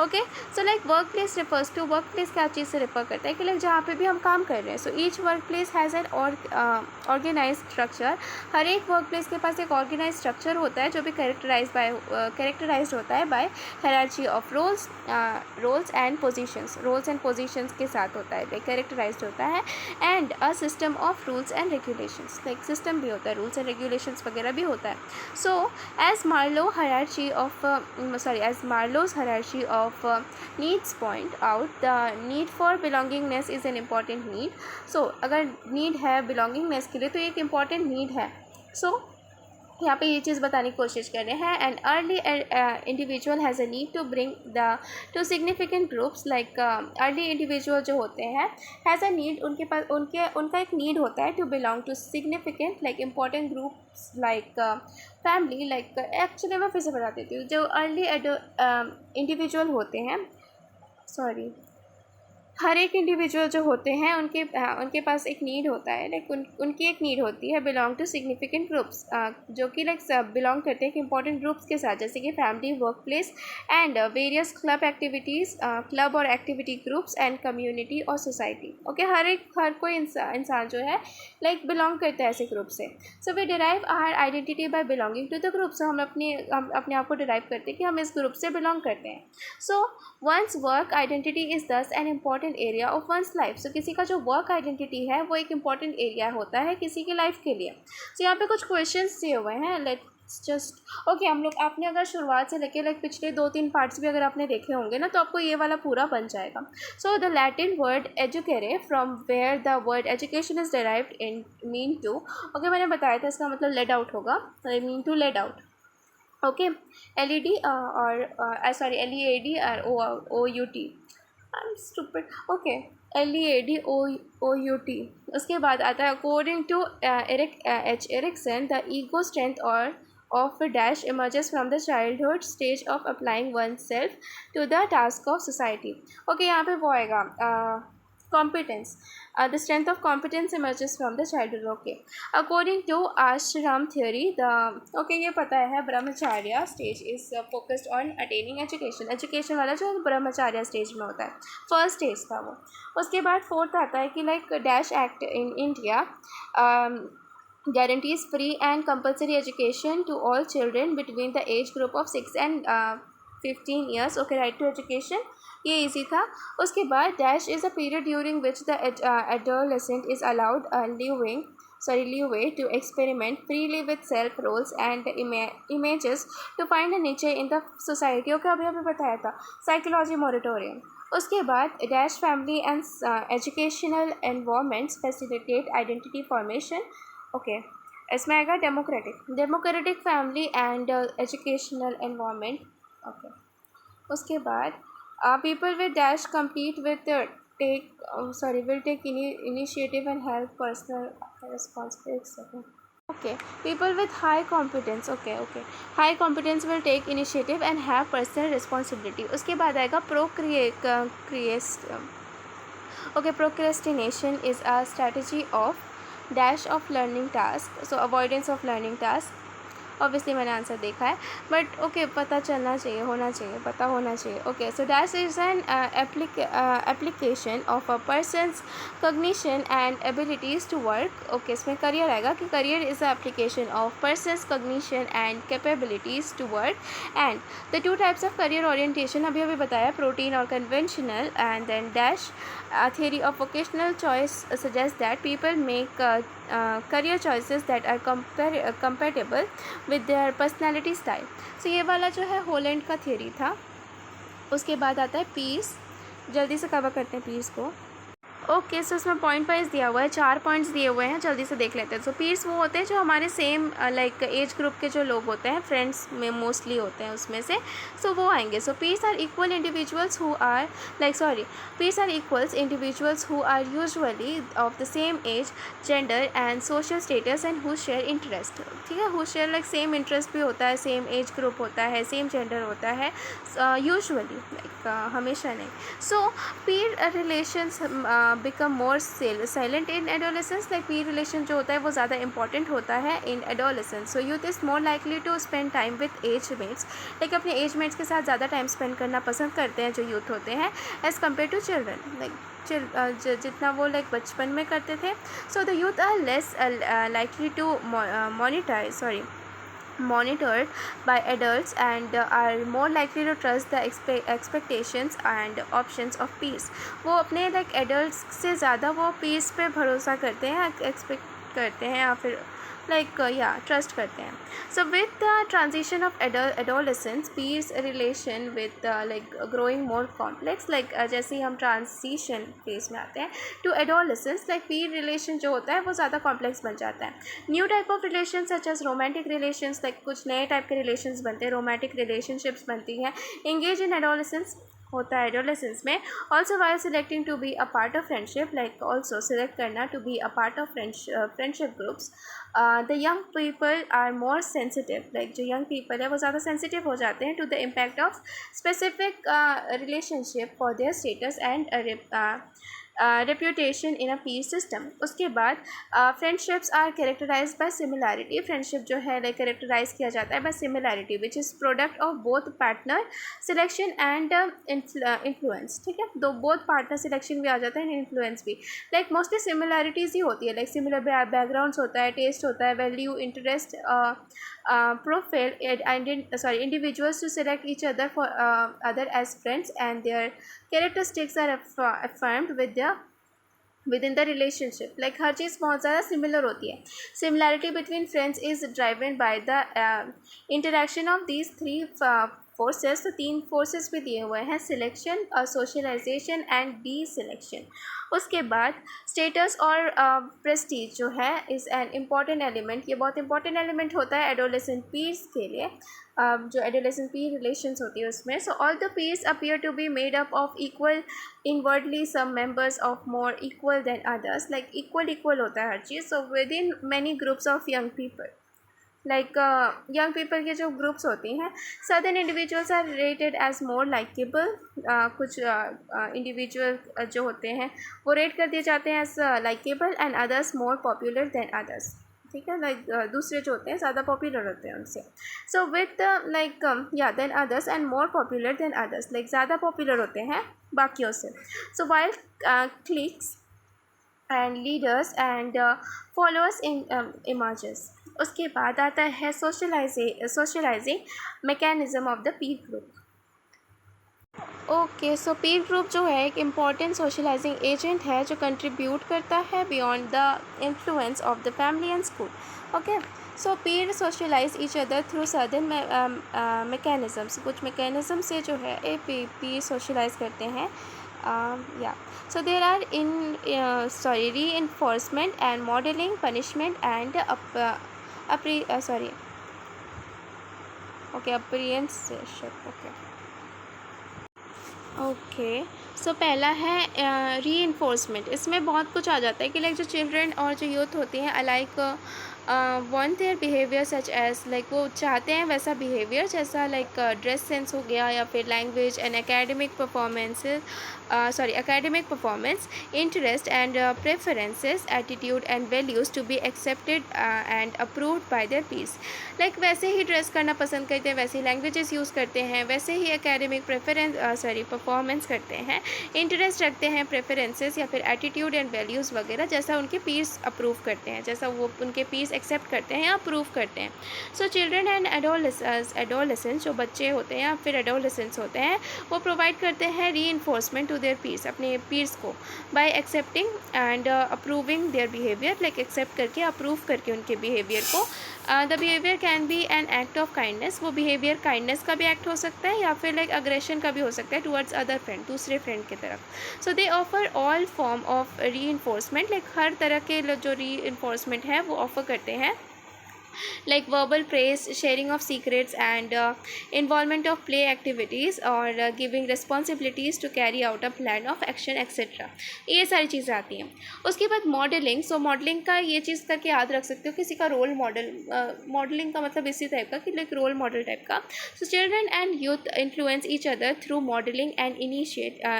Okay so like workplace refers to, workplace क्या चीज़ से रेफर करता है कि लाइक जहाँ पे भी हम काम कर रहे हैं. So each work place has an organize structure, हर एक वर्क प्लेस के पास एक ऑर्गेनाइज स्ट्रक्चर होता है जो भी कैरेक्टराइज होता है by hierarchy of roles and positions के साथ होता है, कैरेक्टराइज होता है. And a system of rules and regulations, like system भी होता है, रूल्स एंड रेगुलेशंस वगैरह भी होता है. So as Marlow's hierarchy of needs point out, the need for belongingness is an important need. So अगर need है belongingness के लिए तो ये एक important need है. So यहाँ पे ये चीज़ बताने की कोशिश कर रहे हैं. And early individual has a need to bring to significant groups, like early individual जो होते हैं हैज़ अ नीड, उनका एक नीड होता है to belong to significant like important groups like family. Like actually मैं फिर से बता देती हूँ, जो अर्ली इंडिविजुअल होते हैं, हर एक इंडिविजुअल जो होते हैं उनके पास एक नीड होता है, लाइक उनकी एक नीड होती है बिलोंग टू सिग्निफिकेंट ग्रुप्स, जो कि लाइक बिलोंग करते हैं इंपॉर्टेंट ग्रुप्स के साथ, जैसे कि family, work place and various club और एक्टिविटी ग्रुप्स एंड कम्युनिटी और सोसाइटी. ओके हर कोई इंसान जो है लाइक बिलोंग करता है ऐसे ग्रुप से. So we derive our identity by belonging to the group. So हम अपने आप को डिराइव करते हैं कि हम इस ग्रुप से बिलोंग करते हैं. So one's work identity is thus an important area of one's life. So किसी का जो वर्क आइडेंटिटी है वो एक इम्पॉर्टेंट एरिया होता है किसी की लाइफ के लिए. सो यहाँ पे कुछ क्वेश्चंस दिए हुए हैं, लेट्स जस्ट ओके हम लोग आपने अगर शुरुआत से लेके लाइक पिछले 2-3 पार्ट्स भी अगर आपने देखे होंगे ना, तो आपको ये वाला पूरा बन जाएगा. So the Latin word educare from where the word education is derived in mean to. Okay मैंने बताया था इसका मतलब लेड आउट होगा, mean to led out. Okay LED और LEAD और OUT. I'm stupid. Okay LEAD OUT. उसके बाद आता है according to Erikson the ego strength और of dash emerges from the childhood stage of applying oneself to the task of society. Okay, यहाँ पे वो आएगा competence. The strength of competence emerges from the childhood. Okay, according to ashram theory, the okay ये पता है brahmacharya stage is focused on attaining education. education वाला जो brahmacharya stage में होता है, first stage था वो. उसके बाद fourth आता है कि like dash act in India guarantees free and compulsory education to all children between the age group of 6 and 15 years. Okay, right to education, ये इजी था. उसके बाद dash is a period during which the adolescent is allowed leeway to experiment freely with self roles and images to find a niche in the society. Okay, अभी अभी बताया था psychology moratorium. उसके बाद dash family and educational environments facilitate identity formation. Okay, इसमें आएगा democratic family and educational environment. Okay, उसके बाद people with dash compete with will take initiative and help personal responsibility. Okay, people with high competence. Okay, high competence will take initiative and have personal responsibility. उसके बाद आएगा procrastination is a strategy of dash of learning task. So avoidance of learning task. Obviously मैंने answer देखा है, but okay पता चलना चाहिए, होना चाहिए, पता होना चाहिए. Okay, so dash is an application of a person's cognition and abilities to work. Okay, इसमें करियर आएगा कि career is a application of person's cognition and capabilities to work. And the two types of career orientation अभी बताया, protean और conventional. And then dash theory of vocational choice suggests that people make career choices that are compatible with their personality style. So ये वाला जो है Holland का theory था. उसके बाद आता है पीस. जल्दी से कवर करते हैं पीस को. ओके, सो उसमें पॉइंट वाइज दिया हुआ है, 4 पॉइंट्स दिए हुए हैं, जल्दी से देख लेते हैं. सो पीर्स वो होते हैं जो हमारे सेम लाइक एज ग्रुप के जो लोग होते हैं, फ्रेंड्स में मोस्टली होते हैं उसमें से. सो वो आएंगे. So peers are equal individuals who are peers are equals individuals who are usually of the same age, gender and social status and who share interest. ठीक है, who share like same interest भी होता है, same age group होता है, same gender होता है usually, like हमेशा नहीं. सो पीर relations become more silent in adolescence. like peer relation जो होता है वो ज़्यादा important होता है in adolescence. so youth is more likely to spend time with age mates. like अपने age mates के साथ ज़्यादा time spend करना पसंद करते हैं जो youth होते हैं as compared to children. like जितना वो लाइक बचपन में करते थे. so the youth are less likely to monitored by adults and are more likely to trust the expectations and options of peers. वो अपने लाइक एडल्ट्स से ज़्यादा वो peers पे भरोसा करते हैं, एक्सपेक्ट करते हैं या फिर लाइक ट्रस्ट करते हैं. So with the transition of adolescence peers relation with like growing more complex. Like जैसे ही हम ट्रांजिशन फेज में आते हैं to adolescence, like peer relation जो होता है वो ज़्यादा कॉम्प्लेक्स बन जाता है. New type of relation such as romantic relations, like कुछ नए टाइप के रिलेशंस बनते हैं, रोमांटिक रिलेशनशिप्स बनती हैं. एंगेज इन एडोलेसेंस होता है एडोलेसेंस में. Also while selecting to be a part of friendship, like also select करना to be a part of friendship groups. The young people are more sensitive, like जो young people है वो ज़्यादा sensitive हो जाते हैं to the impact of specific relationship for their status and reputation in a peer system. उसके बाद friendships are characterise by similarity. Friendship जो है लाइक कैरेक्टराइज किया जाता है by similarity which is product of both partner selection and influence. ठीक है, दो बोथ पार्टनर सिलेक्शन भी आ जाता है, इन्फ्लुएंस भी. लाइक मोस्टली सिमिलैरिटीज़ ही होती है, लाइक सिमिलर बैकग्राउंड्स होता है, टेस्ट होता है, value, interest, profile individuals to select each other for other as friends, and their characteristics are affirmed within the relationship. like हर चीज़ बहुत ज़्यादा सिमिलर होती है. Similarity between friends is driven by the interaction of these 3 forces. तो 3 forces भी दिए हुए हैं, selection, socialisation and deselection. उसके बाद स्टेटस और प्रेस्टीज जो है इज़ एन इम्पॉर्टेंट एलिमेंट. ये बहुत इंपॉर्टेंट एलिमेंट होता है एडोलेसेंट पीर्स के लिए, जो एडोलेसेंट पीर रिलेशंस होती है उसमें. So all the peers appear to be made up of equal inwardly some members of more equal than others. Like equal होता है हर चीज़. So with in many groups of young people. Like young people के जो groups होती हैं, certain individuals are rated as more likeable, कुछ individual जो होते हैं वो रेट कर दिए जाते हैं as likeable, and others more popular than others, ठीक है, लाइक दूसरे जो होते हैं ज़्यादा पॉपुलर होते हैं उनसे। सो विथ लाइक या than others and more popular then others, like ज़्यादा पॉपुलर होते हैं बाकियों से। So while clicks and leaders and followers in emerges. उसके बाद आता है socialising mechanism of the Pir group. Okay, so Pir group जो है एक इम्पॉर्टेंट सोशलाइजिंग एजेंट है जो कंट्रीब्यूट करता है beyond the influence of the family and school. Okay, so peer socialise each other through certain mechanisms, कुछ mechanism से जो है पीर सोशलाइज करते हैं। या so there are reinforcement and modelling, punishment and apprenticeship. Okay, so पहला है री इन्फोर्समेंट। इसमें बहुत कुछ आ जाता है कि लाइक जो चिल्ड्रन और जो यूथ होती हैं alike want their behaviour such as, like वो चाहते हैं वैसा बिहेवियर जैसा लाइक ड्रेस सेंस हो गया या फिर language and academic performance, interest and preferences, attitude and values to be accepted and approved by their peers. Like वैसे ही ड्रेस करना पसंद करते हैं, वैसे ही लैंग्वेजेस यूज़ करते हैं, वैसे ही एकेडमिक परफॉर्मेंस करते हैं, इंटरेस्ट रखते हैं, प्रेफरेंसेस या फिर एटीट्यूड एंड वैल्यूज़ वगैरह जैसा उनके पीर्स अप्रूव करते हैं, जैसा वो उनके पीर्स एक्सेप्ट करते हैं या अप्रूव करते हैं। सो चिल्ड्रन एंड एडोलेसेंस, जो बच्चे होते हैं या फिर एडोलेसेंस होते हैं, वो प्रोवाइड करते हैं री इन्फोर्समेंट टू देयर पीर्स, अपने पीर्स को, by accepting and approving their behaviour, like accept करके अप्रूव करके उनके बिहेवियर को। The behaviour can be an act of kindness, वो बिहेवियर काइंडनेस का भी एक्ट हो सकता है या फिर लाइक अग्रेशन का भी हो सकता है टुवर्ड्स अदर फ्रेंड, दूसरे फ्रेंड की तरफ। So they offer all form of reinforcement, like हर तरह के जो री इन्फोर्समेंट है वो ऑफर करते हैं, like verbal praise, sharing of secrets and involvement of play activities or giving responsibilities to carry out a plan of action etc. ये सारी चीज़ें आती हैं। उसके बाद मॉडलिंग, सो मॉडलिंग का ये चीज़ करके याद रख सकते हो, किसी का रोल मॉडल, मॉडलिंग का मतलब इसी टाइप का कि लाइक रोल मॉडल टाइप का। So children and youth influence each other through modelling and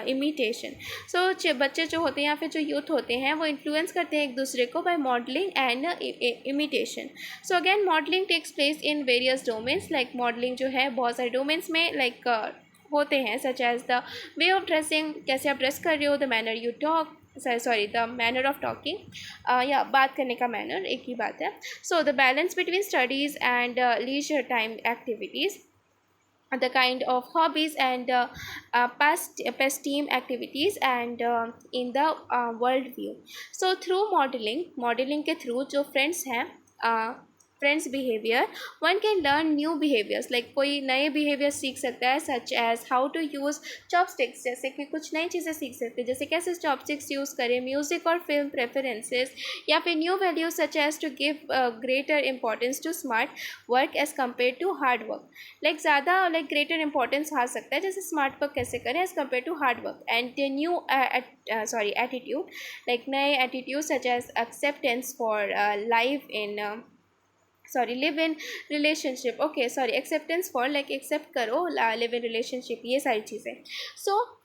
imitation. So बच्चे जो होते हैं या फिर जो यूथ होते हैं वो इन्फ्लुएंस करते हैं एक दूसरे को by modelling and imitation. So again modelling takes place in various domains, like modelling जो है बहुत सारे डोमेन्स में लाइक होते हैं, such as the way of dressing, कैसे आप ड्रेस कर रहे हो, the manner you talk, the manner of talking, या बात करने का मैनर, एक ही बात है। So the balance between studies and leisure time activities, the kind of hobbies and pastime activities and in the world view. So through modeling के through जो friends हैं, friends behaviour, one can learn new behaviours, like कोई नए behaviour सीख सकता है, such as how to use chopsticks, जैसे कि कुछ नई चीज़ें सीख सकते हैं, जैसे कैसे चॉपस्टिक्स यूज़ करें, म्यूज़िक और फिल्म प्रेफरेंसेस, या फिर new values such as to give greater importance to smart work as compare to hard work, like ज़्यादा लाइक ग्रेटर इंपॉर्टेंस आ सकता है, जैसे स्मार्ट वर्क कैसे करें as compare to hard work. And new attitude, like नए attitude such as acceptance for life in live in relationship, acceptance for like accept करो, live in relationship, ये सारी चीज़ें। सो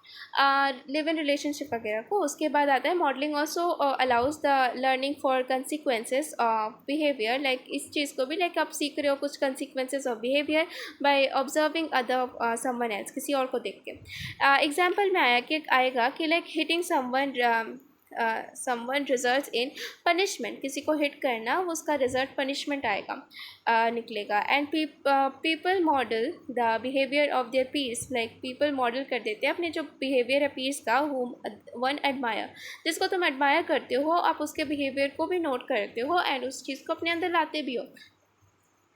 लिव इन रिलेशनशिप वगैरह को। उसके बाद आता है modelling also allows the learning for consequences of behaviour, like इस चीज़ को भी लाइक आप सीख रहे हो कुछ consequences of behaviour by observing other someone else, किसी और को देख के। एग्जाम्पल में आएगा कि like hitting someone result in punishment, किसी को हिट करना वो उसका रिजल्ट पनिशमेंट आएगा, निकलेगा। And people model the behaviour of their peers, like people model कर देते हैं अपने जो बिहेवियर है पीस का, हुम वन एडमायर, जिसको तुम एडमायर करते हो आप उसके बिहेवियर को भी नोट करते हो एंड उस चीज़ को अपने अंदर लाते भी हो।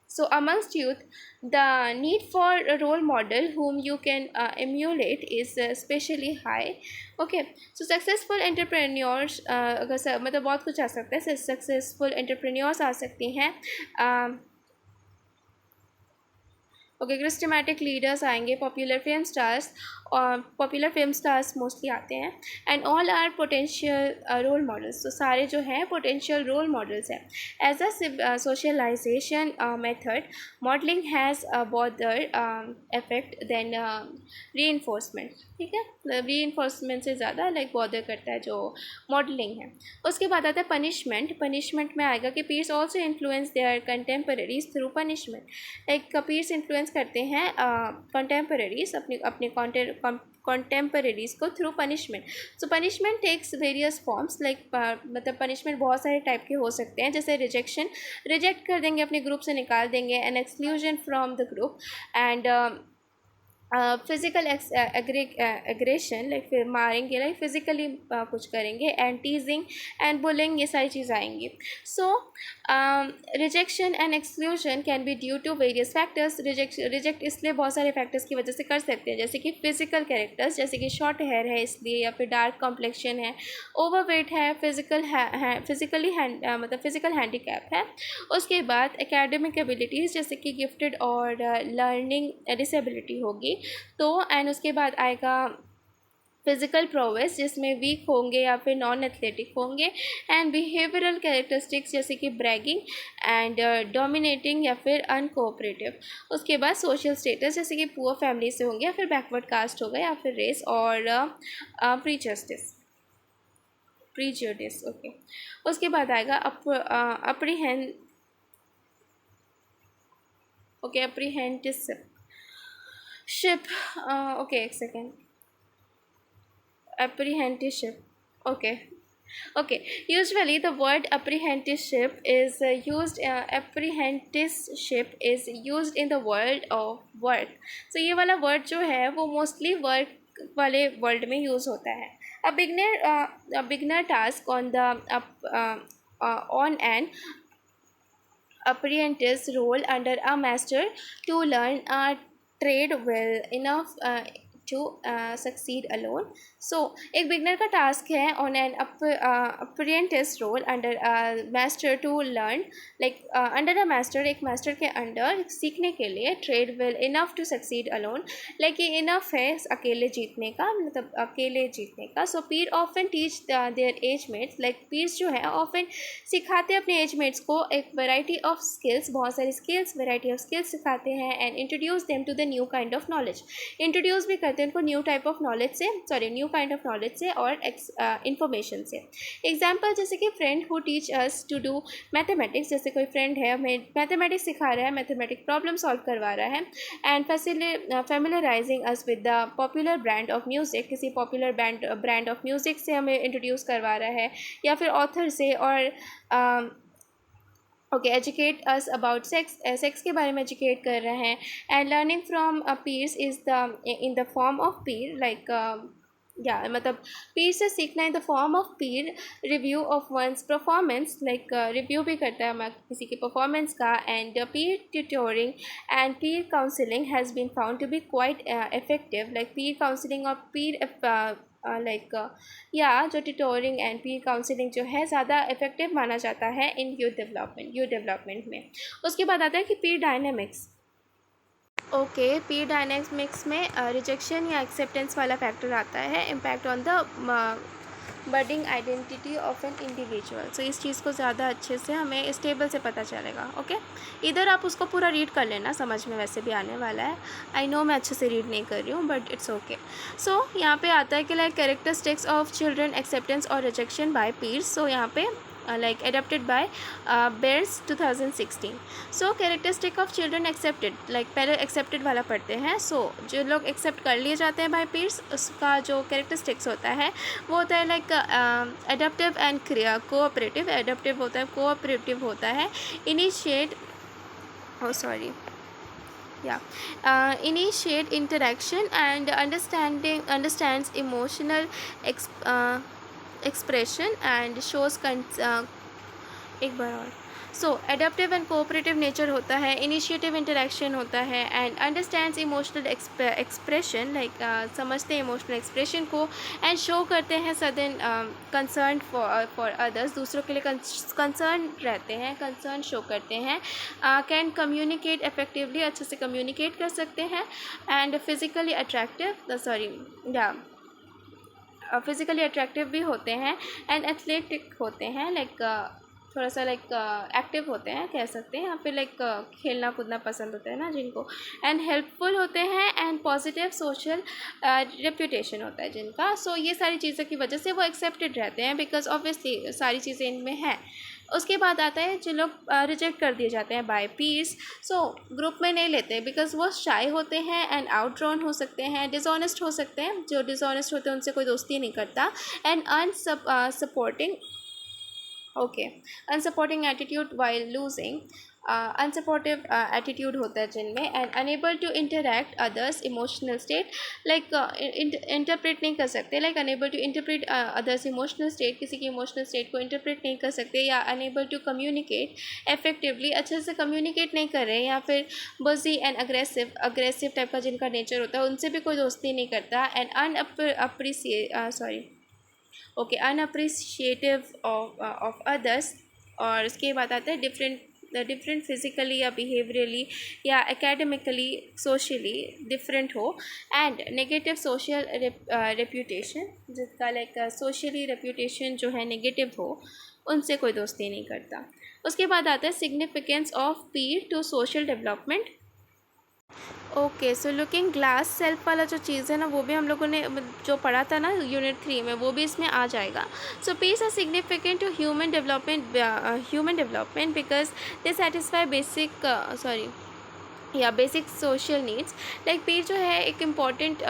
So amongst youth, the need for a role model whom you can emulate is especially high. Okay, so successful entrepreneurs, अगर मतलब बहुत कुछ आ सकता है, सक्सेसफुल एंटरप्रेन्योर्स आ सकते हैं, सिस्टमैटिक लीडर्स आएंगे, popular film stars popular film stars mostly आते हैं। And all are potential role models, तो सारे जो हैं पोटेंशियल रोल मॉडल्स हैं। As a socialisation method modelling has a bother effect than reinforcement, ठीक है, रीइंफोर्समेंट से ज़्यादा लाइक बॉदर करता है जो मॉडलिंग है। उसके बाद आता है पनिशमेंट। पनिशमेंट में आएगा कि peers also influence their contemporaries through punishment. Like peers influence करते हैं कंटेम्पररीज अपने कंटेम्पररीज को through punishment. So punishment takes various forms, like मतलब पनिशमेंट बहुत सारे टाइप के हो सकते हैं, जैसे रिजेक्शन, रिजेक्ट कर देंगे, अपने ग्रुप से निकाल देंगे, and exclusion from the group, and physical aggression, like फिर मारेंगे, लाइक फिज़िकली कुछ करेंगे, एंड टीजिंग एंड बुलिंग, ये सारी चीज़ें आएंगी। So rejection and exclusion can be due to various factors. Reject इसलिए बहुत सारे फैक्टर्स की वजह से कर सकते हैं, जैसे कि फिज़िकल कैरेक्टर्स, जैसे कि शॉर्ट हेयर है इसलिए, या फिर डार्क कॉम्प्लेक्शन है, ओवरवेट है, फिज़िकली मतलब फिज़िकल हैंडीकैप है। उसके बाद एकेडमिक एबिलिटीज़, जैसे कि गिफ्टेड और लर्निंग डिसेबिलिटी होगी तो, एंड उसके बाद आएगा फिज़िकल प्रोवेस, जिसमें वीक होंगे या फिर नॉन एथलेटिक होंगे, एंड बिहेवियरल कैरेक्टरिस्टिक्स, जैसे कि ब्रैगिंग एंड डोमिनेटिंग या फिर अनकोऑपरेटिव। उसके बाद सोशल स्टेटस, जैसे कि पुअर फैमिली से होंगे, या फिर बैकवर्ड कास्ट होगा, या फिर रेस और प्रीजुडिस, ओके। उसके बाद आएगा apprehensive ship, okay, एक second, apprehensive, okay, okay. Usually the word apprehensive is used in the world of work. So ये वाला word जो है वो mostly work वाले वर्ल्ड में यूज़ होता है। A beginner task on an apprentice role under a master to learn a trade well enough to succeed alone. So एक बिगनर का टास्क है on an apprentice role under master to learn, like under a master, एक master के under सीखने के लिए, trade well enough to succeed alone, like ये enough है अकेले जीतने का, मतलब अकेले जीतने का। So peer often teach their age mates, like peers जो है ऑफन सिखाते हैं अपने एज मेट्स को एक वैरायटी ऑफ स्किल्स, बहुत सारी स्किल्स, वैरायटी ऑफ स्किल्स सिखाते हैं, and introduce them to the new kind of knowledge. Introduce भी करते हैं उनको न्यू टाइप ऑफ नॉलेज से, न्यू काइंड ऑफ नॉलेज से और इन्फॉर्मेशन से। एग्जाम्पल, जैसे कि friend who teach us to do mathematics, जैसे कोई फ्रेंड है हमें मैथमेटिक्स सिखा रहा है, मैथमेटिक प्रॉब्लम सॉल्व करवा रहा है, and familiarizing us with the popular brand of music, किसी पॉपुलर ब्रांड ऑफ म्यूज़िक से हमें इंट्रोड्यूस करवा रहा है, या फिर ऑथर से, और okay, educate us about sex के बारे में एजुकेट कर रहे हैं, and learning from peers is in the form of peer, like मतलब पीर से सीखना in the form of peer review of one's performance, like review भी करता है किसी के परफॉर्मेंस का, and peer tutoring and peer counselling has been found to be quite effective, like peer counselling और पीर जो ट्यूटोरिंग एंड पीर काउंसलिंग जो है ज़्यादा इफेक्टिव माना जाता है इन यूथ डेवलपमेंट में। उसके बाद आता है कि peer dynamics. Okay, peer dynamics में रिजेक्शन या एक्सेप्टेंस वाला फैक्टर आता है, impact on the budding identity of an individual. So इस चीज़ को ज़्यादा अच्छे से हमें इस टेबल से पता चलेगा। ओके, इधर आप उसको पूरा रीड कर लेना, समझ में वैसे भी आने वाला है। आई नो मैं अच्छे से रीड नहीं कर रही हूँ, बट इट्स ओके। सो यहाँ पे आता है कि like characteristics of children acceptance और रिजेक्शन बाय पीर्स। सो यहाँ पे like adapted by Bears 2016. So characteristic of children accepted, like पहले accepted वाला पढ़ते हैं। so जो लोग accept कर लिए जाते हैं by peers, उसका जो characteristics होता है वो होता है like adaptive and cooperative। adaptive होता है, cooperative होता है, initiate initiate interaction and understands emotional expression and shows एक बार और सो एडेप्टिव एंड कोऑपरेटिव नेचर होता है, इनिशिएटिव इंटरेक्शन होता है, and understands emotional expression, like समझते हैं इमोशनल एक्सप्रेशन को, एंड शो करते हैं सडन कंसर्न फॉर अदर्स, दूसरों के लिए कंसर्न रहते हैं, कंसर्न शो करते हैं, कैन कम्युनिकेट इफेक्टिवली, अच्छे से कम्युनिकेट कर सकते हैं, and physically attractive physically attractive भी होते हैं, एंड एथलेटिक होते हैं, लाइक थोड़ा सा लाइक एक्टिव होते हैं कह सकते हैं, या फिर लाइक खेलना कूदना पसंद होता है ना जिनको, एंड हेल्पफुल होते हैं, एंड पॉजिटिव सोशल रेप्यूटेशन होता है जिनका। सो ये सारी चीज़ों की वजह से वो एक्सेप्टेड रहते हैं, बिकॉज ऑब्वियसली सारी चीज़ें इनमें हैं। उसके बाद आता है जो लोग रिजेक्ट कर दिए जाते हैं बाय पीर्स, सो ग्रुप में नहीं लेते बिकॉज वो शाय होते हैं, एंड आउटड्रॉन हो सकते हैं, डिसऑनेस्ट हो सकते हैं, जो डिसऑनेस्ट होते हैं उनसे कोई दोस्ती नहीं करता, and unsupporting okay, unsupporting attitude while losing, unsupportive attitude होता है जिनमें, and unable to interact others emotional state, like interpret नहीं कर सकते, like unable to interpret others emotional state, किसी की इमोशनल स्टेट को इंटरप्रेट नहीं कर सकते, या अनेबल टू कम्युनिकेट इफेक्टिवली, अच्छे से कम्युनिकेट नहीं कर रहे, या फिर बजी एंड अग्रेसिव टाइप का जिनका नेचर होता है उनसे भी कोई दोस्ती नहीं करता, एंड अनअप्रिशिएटिव ऑफ अदर्स। और उसके बाद आता है डिफरेंट फिज़िकली या बिहेवियरली या एकेडमिकली सोशली डिफरेंट हो, एंड नेगेटिव सोशल रेप्यूटेशन, जिसका लाइक सोशली रेप्यूटेशन जो है नेगेटिव हो, उनसे कोई दोस्ती नहीं करता। उसके बाद आता है significance of peer to social development. Okay, so looking glass self वाला जो चीज़ है ना, वो भी हम लोगों ने जो पढ़ा था ना यूनिट 3 में, वो भी इसमें आ जाएगा। So peers are significant to human development because they satisfy basic social needs, like peer जो है एक इम्पॉर्टेंट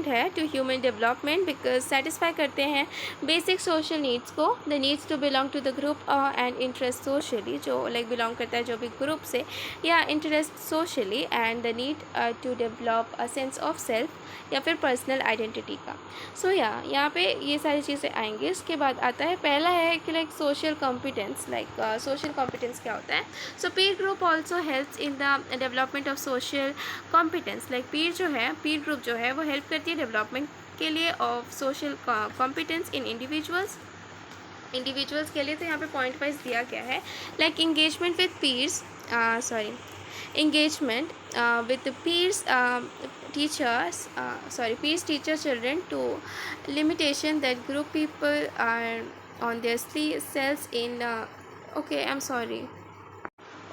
है to human development because satisfy करते हैं बेसिक सोशल नीड्स को, the needs to belong to the group and interest socially, जो like belong करता है जो भी ग्रुप से या interest socially, and the need to develop a sense of self या फिर पर्सनल आइडेंटिटी का। सो यहाँ पे ये सारी चीज़ें आएंगी। उसके बाद आता है पहला है कि like social competence, like social competence क्या होता है। सो पीर group also helps in the development of social competence, like peer group जो है वो हेल्प करती है डेवलपमेंट के लिए of social competence in individuals के लिए। तो यहाँ पे पॉइंट वाइज दिया गया है, like engagement with peers peers teacher children to limitation that group people are on their cells in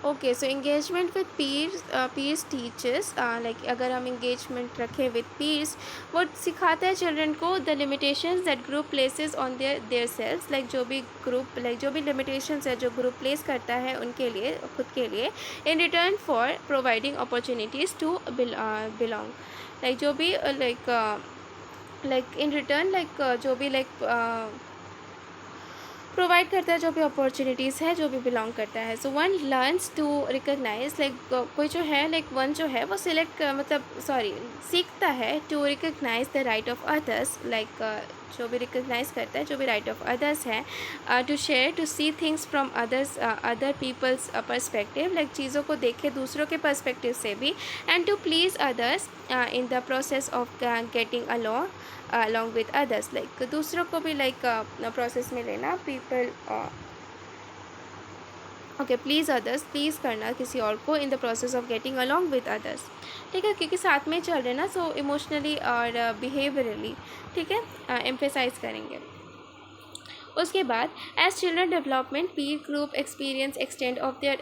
okay, so engagement with pirs teachers, like अगर हम इंगेजमेंट रखें विद पीर्स, वो सिखाता है चिल्ड्रन को the limitations that group places on their selves, like जो भी limitations है जो ग्रुप प्लेस करता है उनके लिए, खुद के लिए, in return for providing opportunities to belong, like जो भी इन रिटर्न जो भी प्रोवाइड करता है जो भी अपॉर्चुनिटीज़ है जो भी बिलोंग करता है। So one learns to recognise, like कोई जो है वन जो है वो सीखता है to recognise the right of others, like जो भी रिकग्नाइज करता है जो भी राइट ऑफ अदर्स है, to share, to see things from other people's perspective, like चीज़ों को देखे दूसरों के पर्सपेक्टिव से भी, and to please others in the process of getting along with others, like दूसरों को भी प्रोसेस में लेना, प्लीज़ अदर्स, प्लीज़ करना किसी और को इन the process of getting along with others, ठीक है, क्योंकि साथ में चल रहे ना, सो इमोशनली और बिहेवियरली, ठीक है, एम्फेसाइज करेंगे। उसके बाद as children development peer group experience extend of their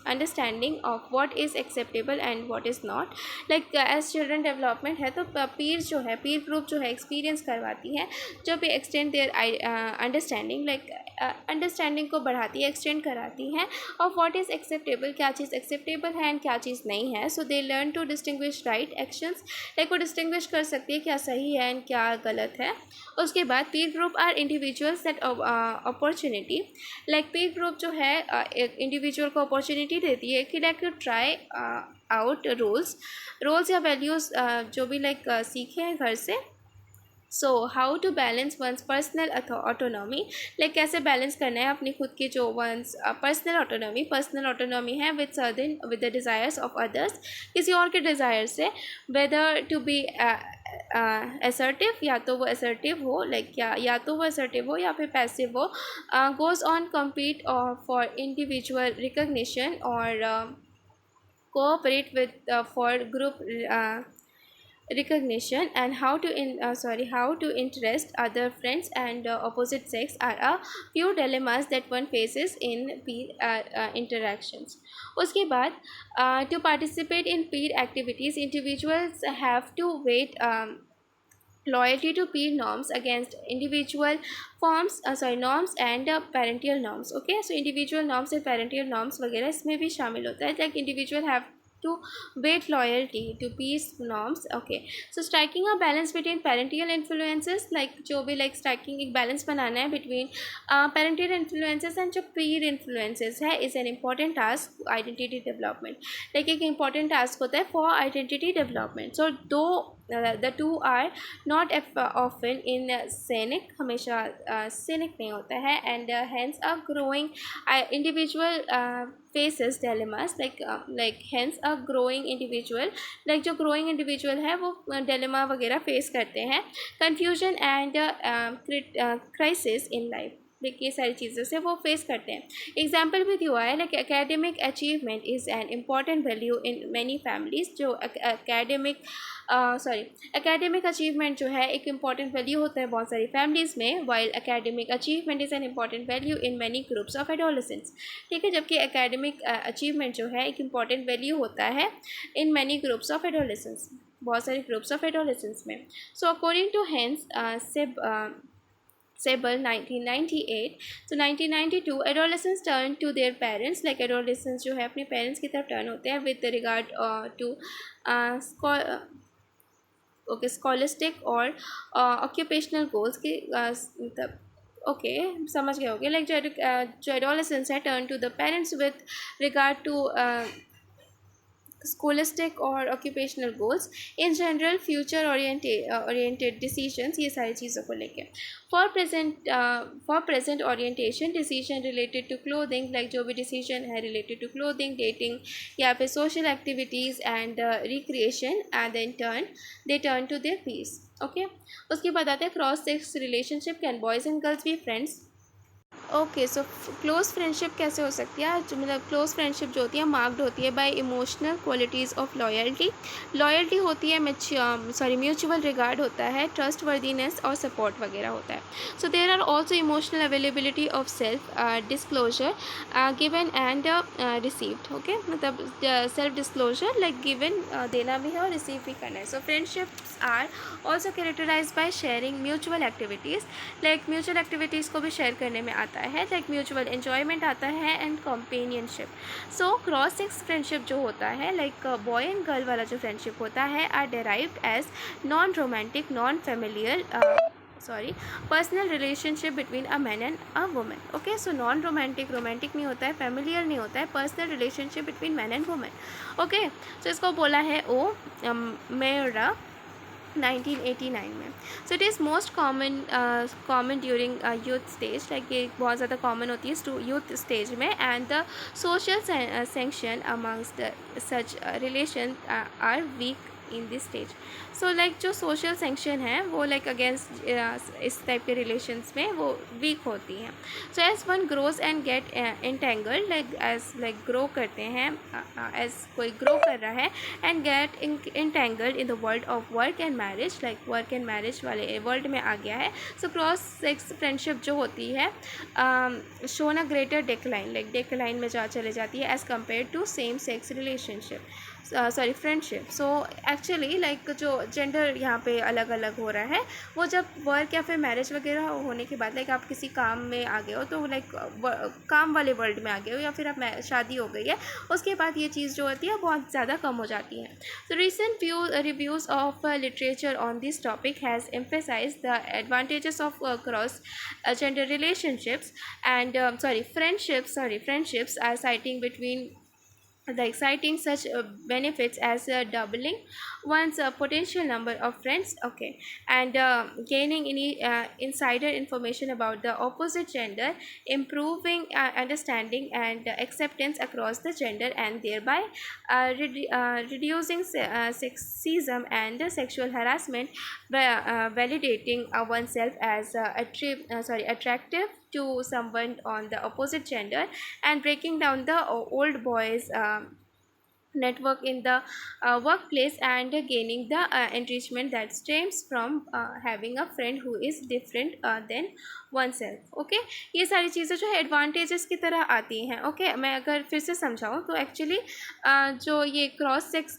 understanding of what is acceptable and what is not, like as children development है तो पीर ग्रुप जो है एक्सपीरियंस करवाती है, जो भी extend their understanding, like understanding को बढ़ाती है, एक्सटेंड कराती हैं, ऑफ व्हाट इज़ एक्सेप्टेबल, क्या चीज़ एक्सेप्टेबल है एंड क्या चीज़ नहीं है। So they learn to distinguish right actions, like वो डिस्टिंग्विश कर सकती है क्या सही है एंड क्या गलत है। उसके बाद peer group are individuals that opportunity, like peer group जो है एक इंडिविजुअल को अपॉर्चुनिटी देती है कि लाइक ट्राई आउट रोल्स या वैल्यूज़ जो भी सीखे हैं घर से, so how to balance one's personal autonomy, like कैसे बैलेंस करना है अपनी खुद की जो वंस पर्सनल ऑटोनॉमी है with certain with the desires of others, किसी और के डिज़ायर से, वेदर टू बी असर्टिव, या तो वो असर्टिव हो, लाइक या तो वो असर्टिव हो या फिर पैसिव हो, goes on compete for individual recognition और cooperate with for group recognition, and how to interest other friends and opposite sex are a few dilemmas that one faces in peer interactions. उसके बाद to participate in peer activities, individuals have to weight loyalty to peer norms against individual norms and parental norms. Okay, so individual norms and parental norms वगैरह इसमें भी शामिल होता है, like individual have to weight loyalty to peer norms. Okay, so striking a balance between parental influences, like जो भी like striking एक balance बनाना है between parental influences and जो peer influences है is an important task identity development. like एक important task होता है for identity development. So though the two are not often in sync, हमेशा sync नहीं होता है, and hence a growing individual faces dilemmas, like hence a growing individual, like जो growing individual है वो dilemma वगैरह face करते हैं, confusion and crisis in life, देखिए ये सारी चीज़ों से वो फेस करते हैं. एग्जाम्पल भी दिया है, like academic achievement is an important value in many families. जो एकेडमिक अचीवमेंट जो है एक इम्पॉर्टेंट वैल्यू होता है बहुत सारी फैमिलीज़ में, while academic achievement is an important value in many groups of adolescents. ठीक है, जबकि एकेडमिक अचीवमेंट जो है एक इम्पॉर्टेंट वैल्यू होता है in many groups of adolescents, बहुत सारे ग्रुप्स ऑफ एडोलेसेंट्स में. So according to Hans Sable 1998. So 1992 adolescents turn to their parents, like adolescents जो है अपने parents की तरफ turn होते हैं with regard to scholastic और occupational goals के मतलब ओके समझ गए होंगे, लाइक जो adolescents है turn to the parents with regard to scholastic और occupational goals, in general future oriented decisions, ये सारी चीज़ों को लेके. for present orientation decision related to clothing, like जो भी decision है related to clothing, dating या फिर social activities and recreation, and then they turn to their peers. Okay, उसके बाद आते हैं cross sex relationship, can boys and girls be friends? Okay, so close friendship कैसे हो सकती है, जो मतलब क्लोज़ फ्रेंडशिप जो होती है मार्क्ड होती है by emotional qualities of loyalty होती है, म्यूचुअल रिगार्ड होता है, ट्रस्ट वर्दीनेस और सपोर्ट वगैरह होता है. So there are also emotional availability of self disclosure given and received. Okay, मतलब सेल्फ डिस्क्लोजर लाइक गिवन देना भी है और रिसीव भी करना है. So friendships are also characterize by sharing mutual activities, like mutual activities को भी शेयर करने में आता है, लाइक म्यूचुअल एन्जॉयमेंट आता है and companionship. So cross sex friendship जो होता है, लाइक बॉय एंड गर्ल वाला जो फ्रेंडशिप होता है, are derived as non romantic non familiar personal relationship between a man and a women. Okay, so non romantic नहीं होता है, फेमिलियर नहीं होता है, personal relationship between man and women. Okay, so इसको बोला है मेरा 1989 में. So it is most common during youth stage, like ये बहुत ज़्यादा कॉमन होती है यूथ स्टेज में, and the social sanction amongst such relation are weak in this stage. So like जो सोशल सेंक्शन है वो लाइक अगेंस्ट इस टाइप के रिलेशंस में वो वीक होती हैं. So as one grows and get entangled, like grow करते हैं, एज कोई ग्रो कर रहा है, and get entangled in the world of work and marriage, like work and marriage वाले वर्ल्ड में आ गया है. सो क्रॉस सेक्स फ्रेंडशिप जो होती है shown a greater decline, like decline में चले जाती है as compare to same sex relationship friendship. So actually like जो जेंडर यहाँ पे अलग अलग हो रहा है, वो जब वर्क या फिर मैरिज वगैरह होने के बाद, लाइक आप किसी काम में आ गए हो, तो लाइक काम वाले वर्ल्ड में आ गए हो, या फिर आप शादी हो गई है, उसके बाद ये चीज़ जो होती है बहुत ज़्यादा कम हो जाती है. तो recent reviews of literature on this topic has emphasise the advantages of cross gender relationships and friendships are citing between the exciting such benefits as doubling one's potential number of friends, okay, and gaining any insider information about the opposite gender, improving understanding and acceptance across the gender, and thereby reducing sexism and sexual harassment by validating oneself as attractive to someone on the opposite gender, and breaking down the old boys network in the workplace, and gaining the enrichment that stems from having a friend who is different than oneself, okay. ये सारी चीज़ें जो है advantages की तरह आती हैं, okay. मैं अगर फिर से समझाऊँ तो एक्चुअली जो ये क्रॉस सेक्स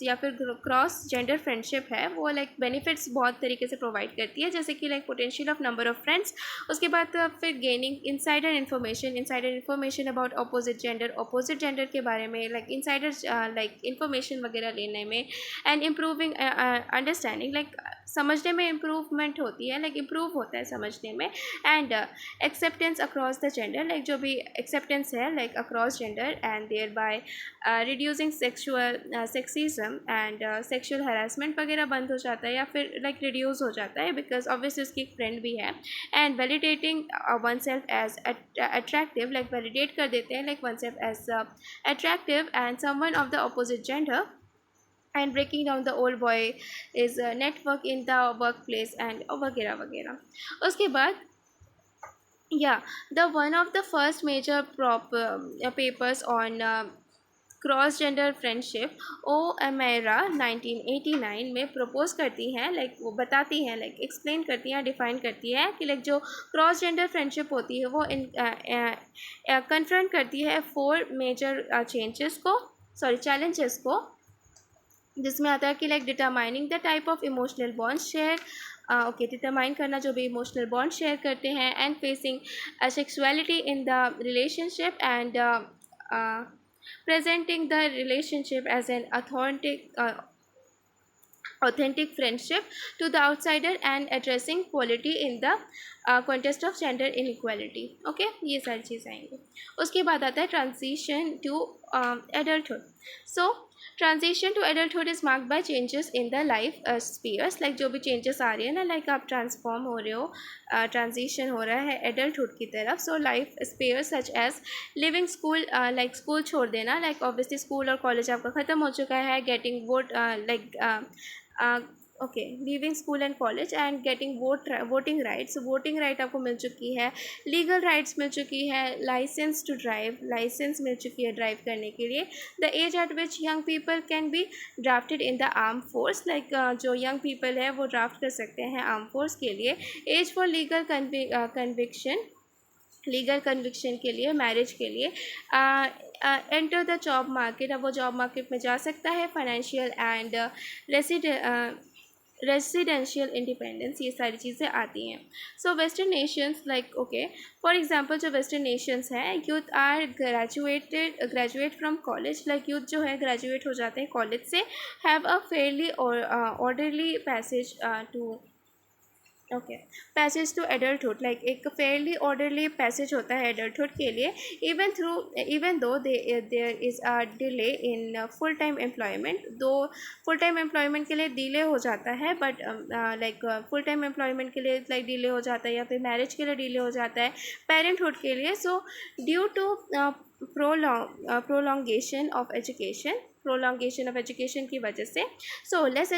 या फिर क्रॉस जेंडर फ्रेंडशिप है वो लाइक बेनिफिट्स बहुत तरीके से प्रोवाइड करती है, जैसे कि like potential of number of friends, उसके बाद फिर gaining insider information about opposite gender के बारे में, लाइक इनसाइडर लाइक इन्फॉर्मेशन वगैरह लेने में, एंड इम्प्रूविंग अंडरस्टैंडिंग, लाइक समझने में इम्प्रूवमेंट होती है, लाइक इम्प्रूव होता है समझने में, and acceptance across the gender, like जो भी एक्सेप्टेंस है like across gender, and thereby reducing sexism and sexual harassment वगैरह बंद हो जाता है या फिर लाइक रिड्यूस हो जाता है, बिकॉज ऑब्वियसली उसकी एक फ्रेंड भी है, and validating oneself as attractive, like validate कर देते हैं like oneself as attractive and someone of the opposite gender, and breaking down the old boy is a network in the workplace and वगैरह वगैरह। उसके बाद the one of the first major papers on cross gender friendship O'Meara 1989 में propose करती हैं, like वो बताती हैं, लाइक एक्सप्लेन करती हैं, डिफ़ाइन करती है कि लाइक जो क्रॉस जेंडर फ्रेंडशिप होती है वो कन्फ्रंट करती है 4 मेजर चैलेंजेस को, जिसमें आता है कि like determining the type of emotional bond share, okay, determine करना जो भी इमोशनल बॉन्ड शेयर करते हैं, and facing sexuality in the relationship, and presenting the relationship as an authentic friendship to the outsider, and addressing quality in the context of gender inequality, okay। ये सारी चीज़ आएंगी। उसके बाद आता है transition to adulthood. So transition to adulthood is marked by changes in the life spheres, like जो भी changes आ रही है ना, लाइक आप ट्रांसफॉर्म हो रहे हो, ट्रांजिशन हो रहा है एडल्टहुड की तरफ। So life spheres such as leaving school, like school छोड़ देना, लाइक ऑब्वियसली स्कूल और कॉलेज आपका ख़त्म हो चुका है, getting vote okay, leaving school and college, and getting voting rights, voting right आपको मिल चुकी है, लीगल राइट्स मिल चुकी है, लाइसेंस टू ड्राइव, लाइसेंस मिल चुकी है ड्राइव करने के लिए, the age at which young people can be drafted in the arm force, like जो यंग पीपल है वो ड्राफ्ट कर सकते हैं आर्म फोर्स के लिए, एज फॉर लीगल कन्विक्शन के लिए, मैरिज के लिए, एंटर द जॉब मार्केट, अब वो जॉब मार्केट में जा सकता है, फाइनेंशियल एंड रेसिडेंशियल इंडिपेंडेंस, ये सारी चीज़ें आती हैं। So western nations, like okay, for example जो वेस्टर्न नेशंस हैं, youth are graduate from college, like youth जो है ग्रेजुएट हो जाते हैं कॉलेज से, have a fairly orderly passage to passage to adulthood, like एक फेयरली ऑर्डरली पैसेज होता है एडल्टहुड के लिए, even though there is a delay in full time employment, though full time employment के लिए डिले हो जाता है, but like full time employment के लिए लाइक डिले हो जाता है, या फिर मैरिज के लिए डिले हो जाता है, पेरेंटहुड के लिए। So due to prolongation of education की वजह से, सो लेस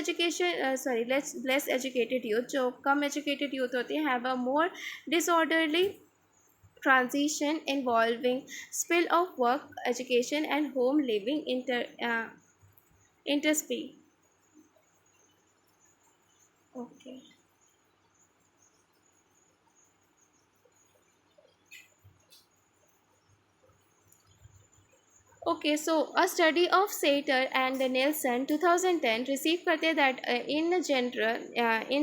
एजुकेटेड यूथ, जो कम एजुकेटेड यूथ होते हैं, have a more disorderly transition involving spill of work, education and home living interspecies, okay। Okay, so a study of Sater and Nelson 2010 received करते हैं that in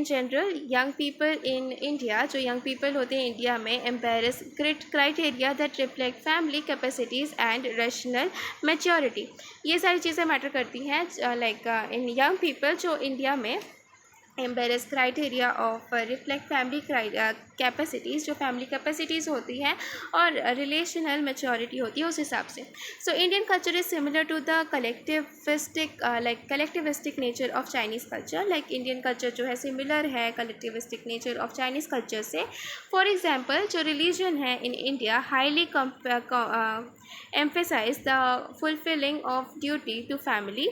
general young people in India, जो young people होते हैं India में, embrace criteria that reflect family capacities and rational maturity। ये सारी चीज़ें matter करती हैं लाइक इन young people जो इंडिया में embarrass criteria of reflect family capacities, जो फैमिली कैपेसिटीज़ होती हैं और रिलेशनल मेच्योरिटी होती है उस हिसाब से. So Indian culture is similar to the collectivistic nature of Chinese culture. Like Indian culture जो है सिमिलर है collectivistic nature of Chinese culture से. फॉर एग्जाम्पल जो रिलीजन है in India highly emphasize the fulfilling of duty to family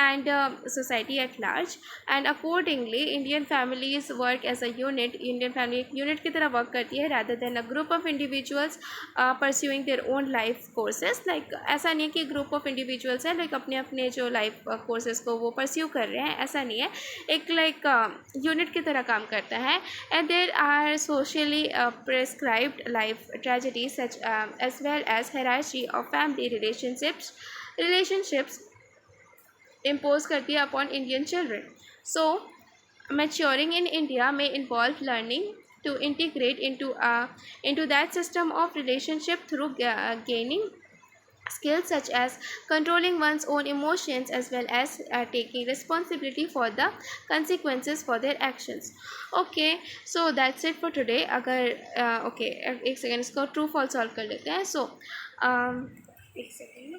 and society at large, and accordingly Indian families work as a unit. Indian family एक unit की तरह work करती है rather than a group of individuals pursuing their own life courses. like ऐसा नहीं है कि group of individuals है like अपने अपने जो life courses को वो pursue कर रहे हैं, ऐसा नहीं है. एक like unit की तरह काम करता है. and there are socially prescribed life tragedies such as well as hierarchy of family relationships imposed करती है upon Indian children. So maturing in India may involve learning to integrate into that system of relationship through gaining skills such as controlling one's own emotions as well as taking responsibility for the consequences for their actions. Okay, so that's it for today. अगर okay एक second इसको true false solve कर लेते हैं. सो एक second.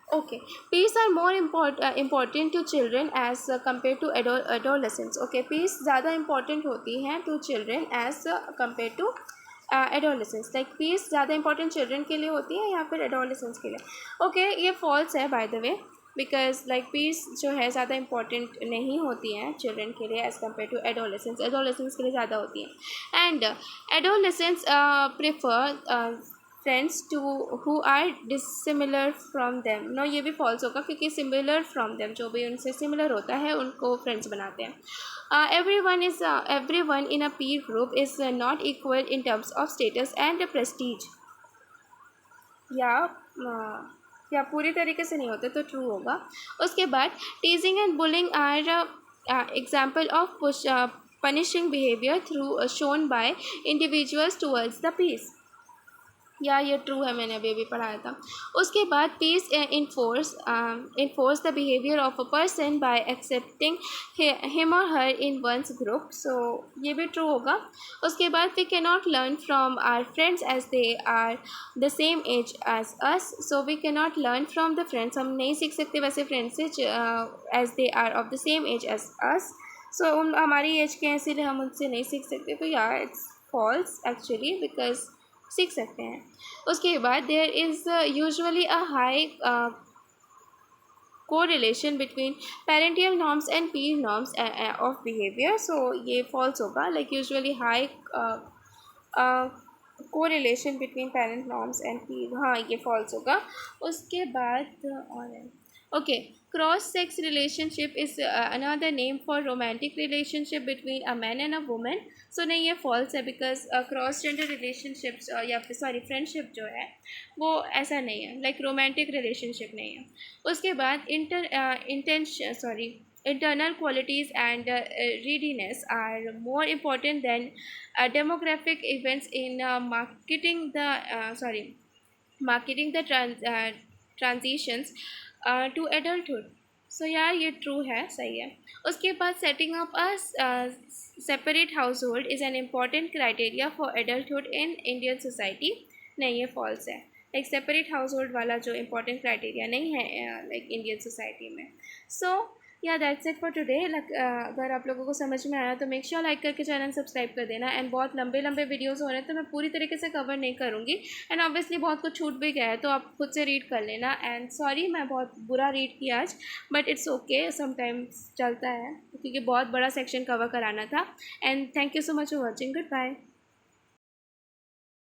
Okay, peace are more important to children as compared to adolescents. Okay, peace ज़्यादा important होती हैं to children as compared to adolescents. like peace ज़्यादा important children के लिए होती है या फिर adolescents के लिए. okay, ये false है by the way, because like peace जो है ज़्यादा important नहीं होती हैं children के लिए as compared to adolescents. adolescents के लिए ज़्यादा होती हैं. and adolescents prefer friends to who are dissimilar from them. No ये भी false होगा क्योंकि similar from them जो भी उनसे similar होता है उनको friends बनाते हैं. everyone in a peer group is not equal in terms of status and prestige. या पूरी तरीके से नहीं होते तो ट्रू होगा. उसके बाद teasing and bullying are example of punishing behavior through shown by individuals towards the peace. या ये ट्रू है, मैंने अभी पढ़ाया था. उसके बाद peers enforce the behaviour of a person by accepting him और हर इन वंस ग्रुप. सो ये भी ट्रू होगा. उसके बाद we can not learn from our friends as they are the same age as us. So we can not learn from the friends, हम नहीं सीख सकते वैसे फ्रेंड्स से as they are of the same age as us. So हमारी age के हैं इसीलिए हम उनसे नहीं सीख सकते. तो या इट्स फॉल्स एक्चुअली, बिकॉज सीख सकते हैं. उसके बाद there is usually a high correlation between parental norms and peer norms of behaviour. So ये फॉल्स होगा. Like usually high correlation between parent norms and peer, हाँ ये फॉल्स होगा. उसके बाद और okay, cross sex relationship is another name for romantic relationship between a man and a women. So नहीं ये फॉल्स है, बिकॉज क्रॉस जेंडर रिलेशनशिप्स या फिर सॉरी फ्रेंडशिप जो है वो ऐसा नहीं है, लाइक रोमांटिक रिलेशनशिप नहीं है. उसके बाद internal qualities and readiness are more important than demographic events in marketing the transitions to adulthood. सो यार ये ट्रू है, सही है. उसके बाद setting up a separate house hold is an important criteria for adulthood in Indian society. नहीं ये false है. लाइक सेपरेट हाउस होल्ड वाला जो इम्पॉर्टेंट क्राइटेरिया नहीं है लाइक इंडियन सोसाइटी में. सो या दैट्स इट फॉर टुडे. अगर आप लोगों को समझ में आया तो मेक श्योर लाइक करके चैनल सब्सक्राइब कर देना. एंड बहुत लंबे लंबे वीडियोस हो रहे हैं तो मैं पूरी तरीके से कवर नहीं करूँगी. एंड ऑब्वियसली बहुत कुछ छूट भी गया है तो आप खुद से रीड कर लेना. एंड सॉरी मैं बहुत बुरा रीड किया आज, बट इट्स ओके, समटाइम्स चलता है क्योंकि बहुत बड़ा सेक्शन कवर कराना था. And thank you so much for watching. Good bye.